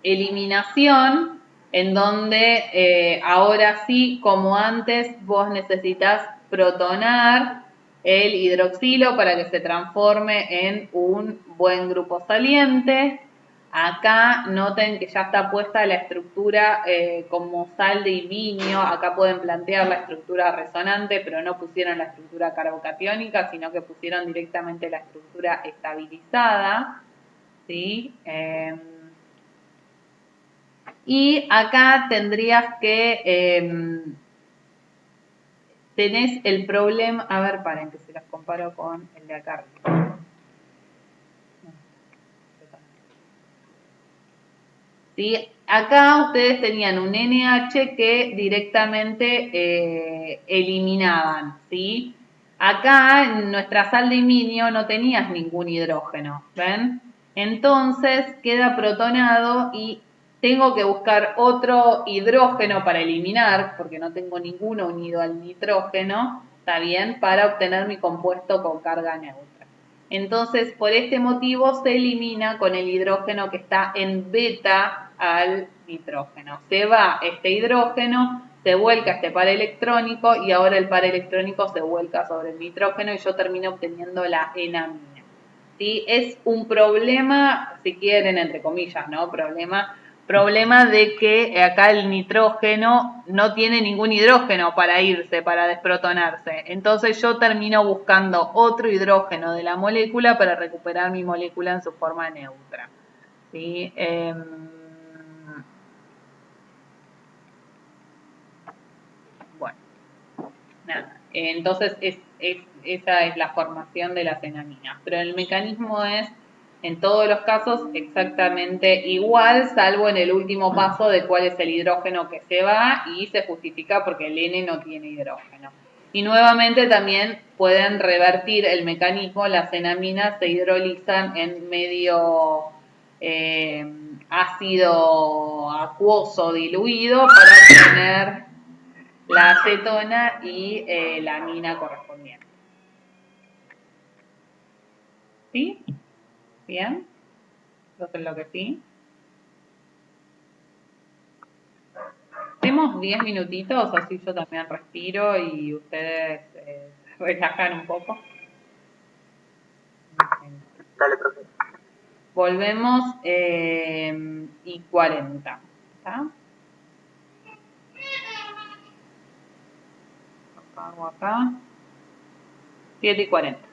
eliminación, en donde ahora sí, como antes, vos necesitas protonar el hidroxilo para que se transforme en un buen grupo saliente. Acá noten que ya está puesta la estructura como sal de iminio. Acá pueden plantear la estructura resonante, pero no pusieron la estructura carbocatiónica, sino que pusieron directamente la estructura estabilizada, ¿sí? Y acá tendrías que, tenés el problema, a ver, paren, que se las comparo con el de acá. ¿Sí? Acá ustedes tenían un NH que directamente eliminaban, ¿sí? Acá en nuestra sal de iminio no tenías ningún hidrógeno, ¿ven? Entonces queda protonado y tengo que buscar otro hidrógeno para eliminar, porque no tengo ninguno unido al nitrógeno, ¿está bien? Para obtener mi compuesto con carga neutra. Entonces, por este motivo se elimina con el hidrógeno que está en beta al nitrógeno. Se va este hidrógeno, se vuelca este par electrónico y ahora el par electrónico se vuelca sobre el nitrógeno y yo termino obteniendo la enamina. ¿Sí? Es un problema, si quieren, entre comillas, ¿no? Problema de que acá el nitrógeno no tiene ningún hidrógeno para irse, para desprotonarse. Entonces yo termino buscando otro hidrógeno de la molécula para recuperar mi molécula en su forma neutra, ¿sí? Bueno, nada. Entonces esa es la formación de las enaminas. Pero el mecanismo es, en todos los casos, exactamente igual, salvo en el último paso de cuál es el hidrógeno que se va y se justifica porque el N no tiene hidrógeno. Y nuevamente también pueden revertir el mecanismo, las enaminas se hidrolizan en medio ácido acuoso diluido para obtener la acetona y la amina correspondiente. ¿Sí? ¿Bien? Entonces lo que sí. Hacemos 10 minutitos, así yo también respiro y ustedes se relajan un poco. Dale, profe. Volvemos y 40. ¿Está? Hago acá. 7 y 40.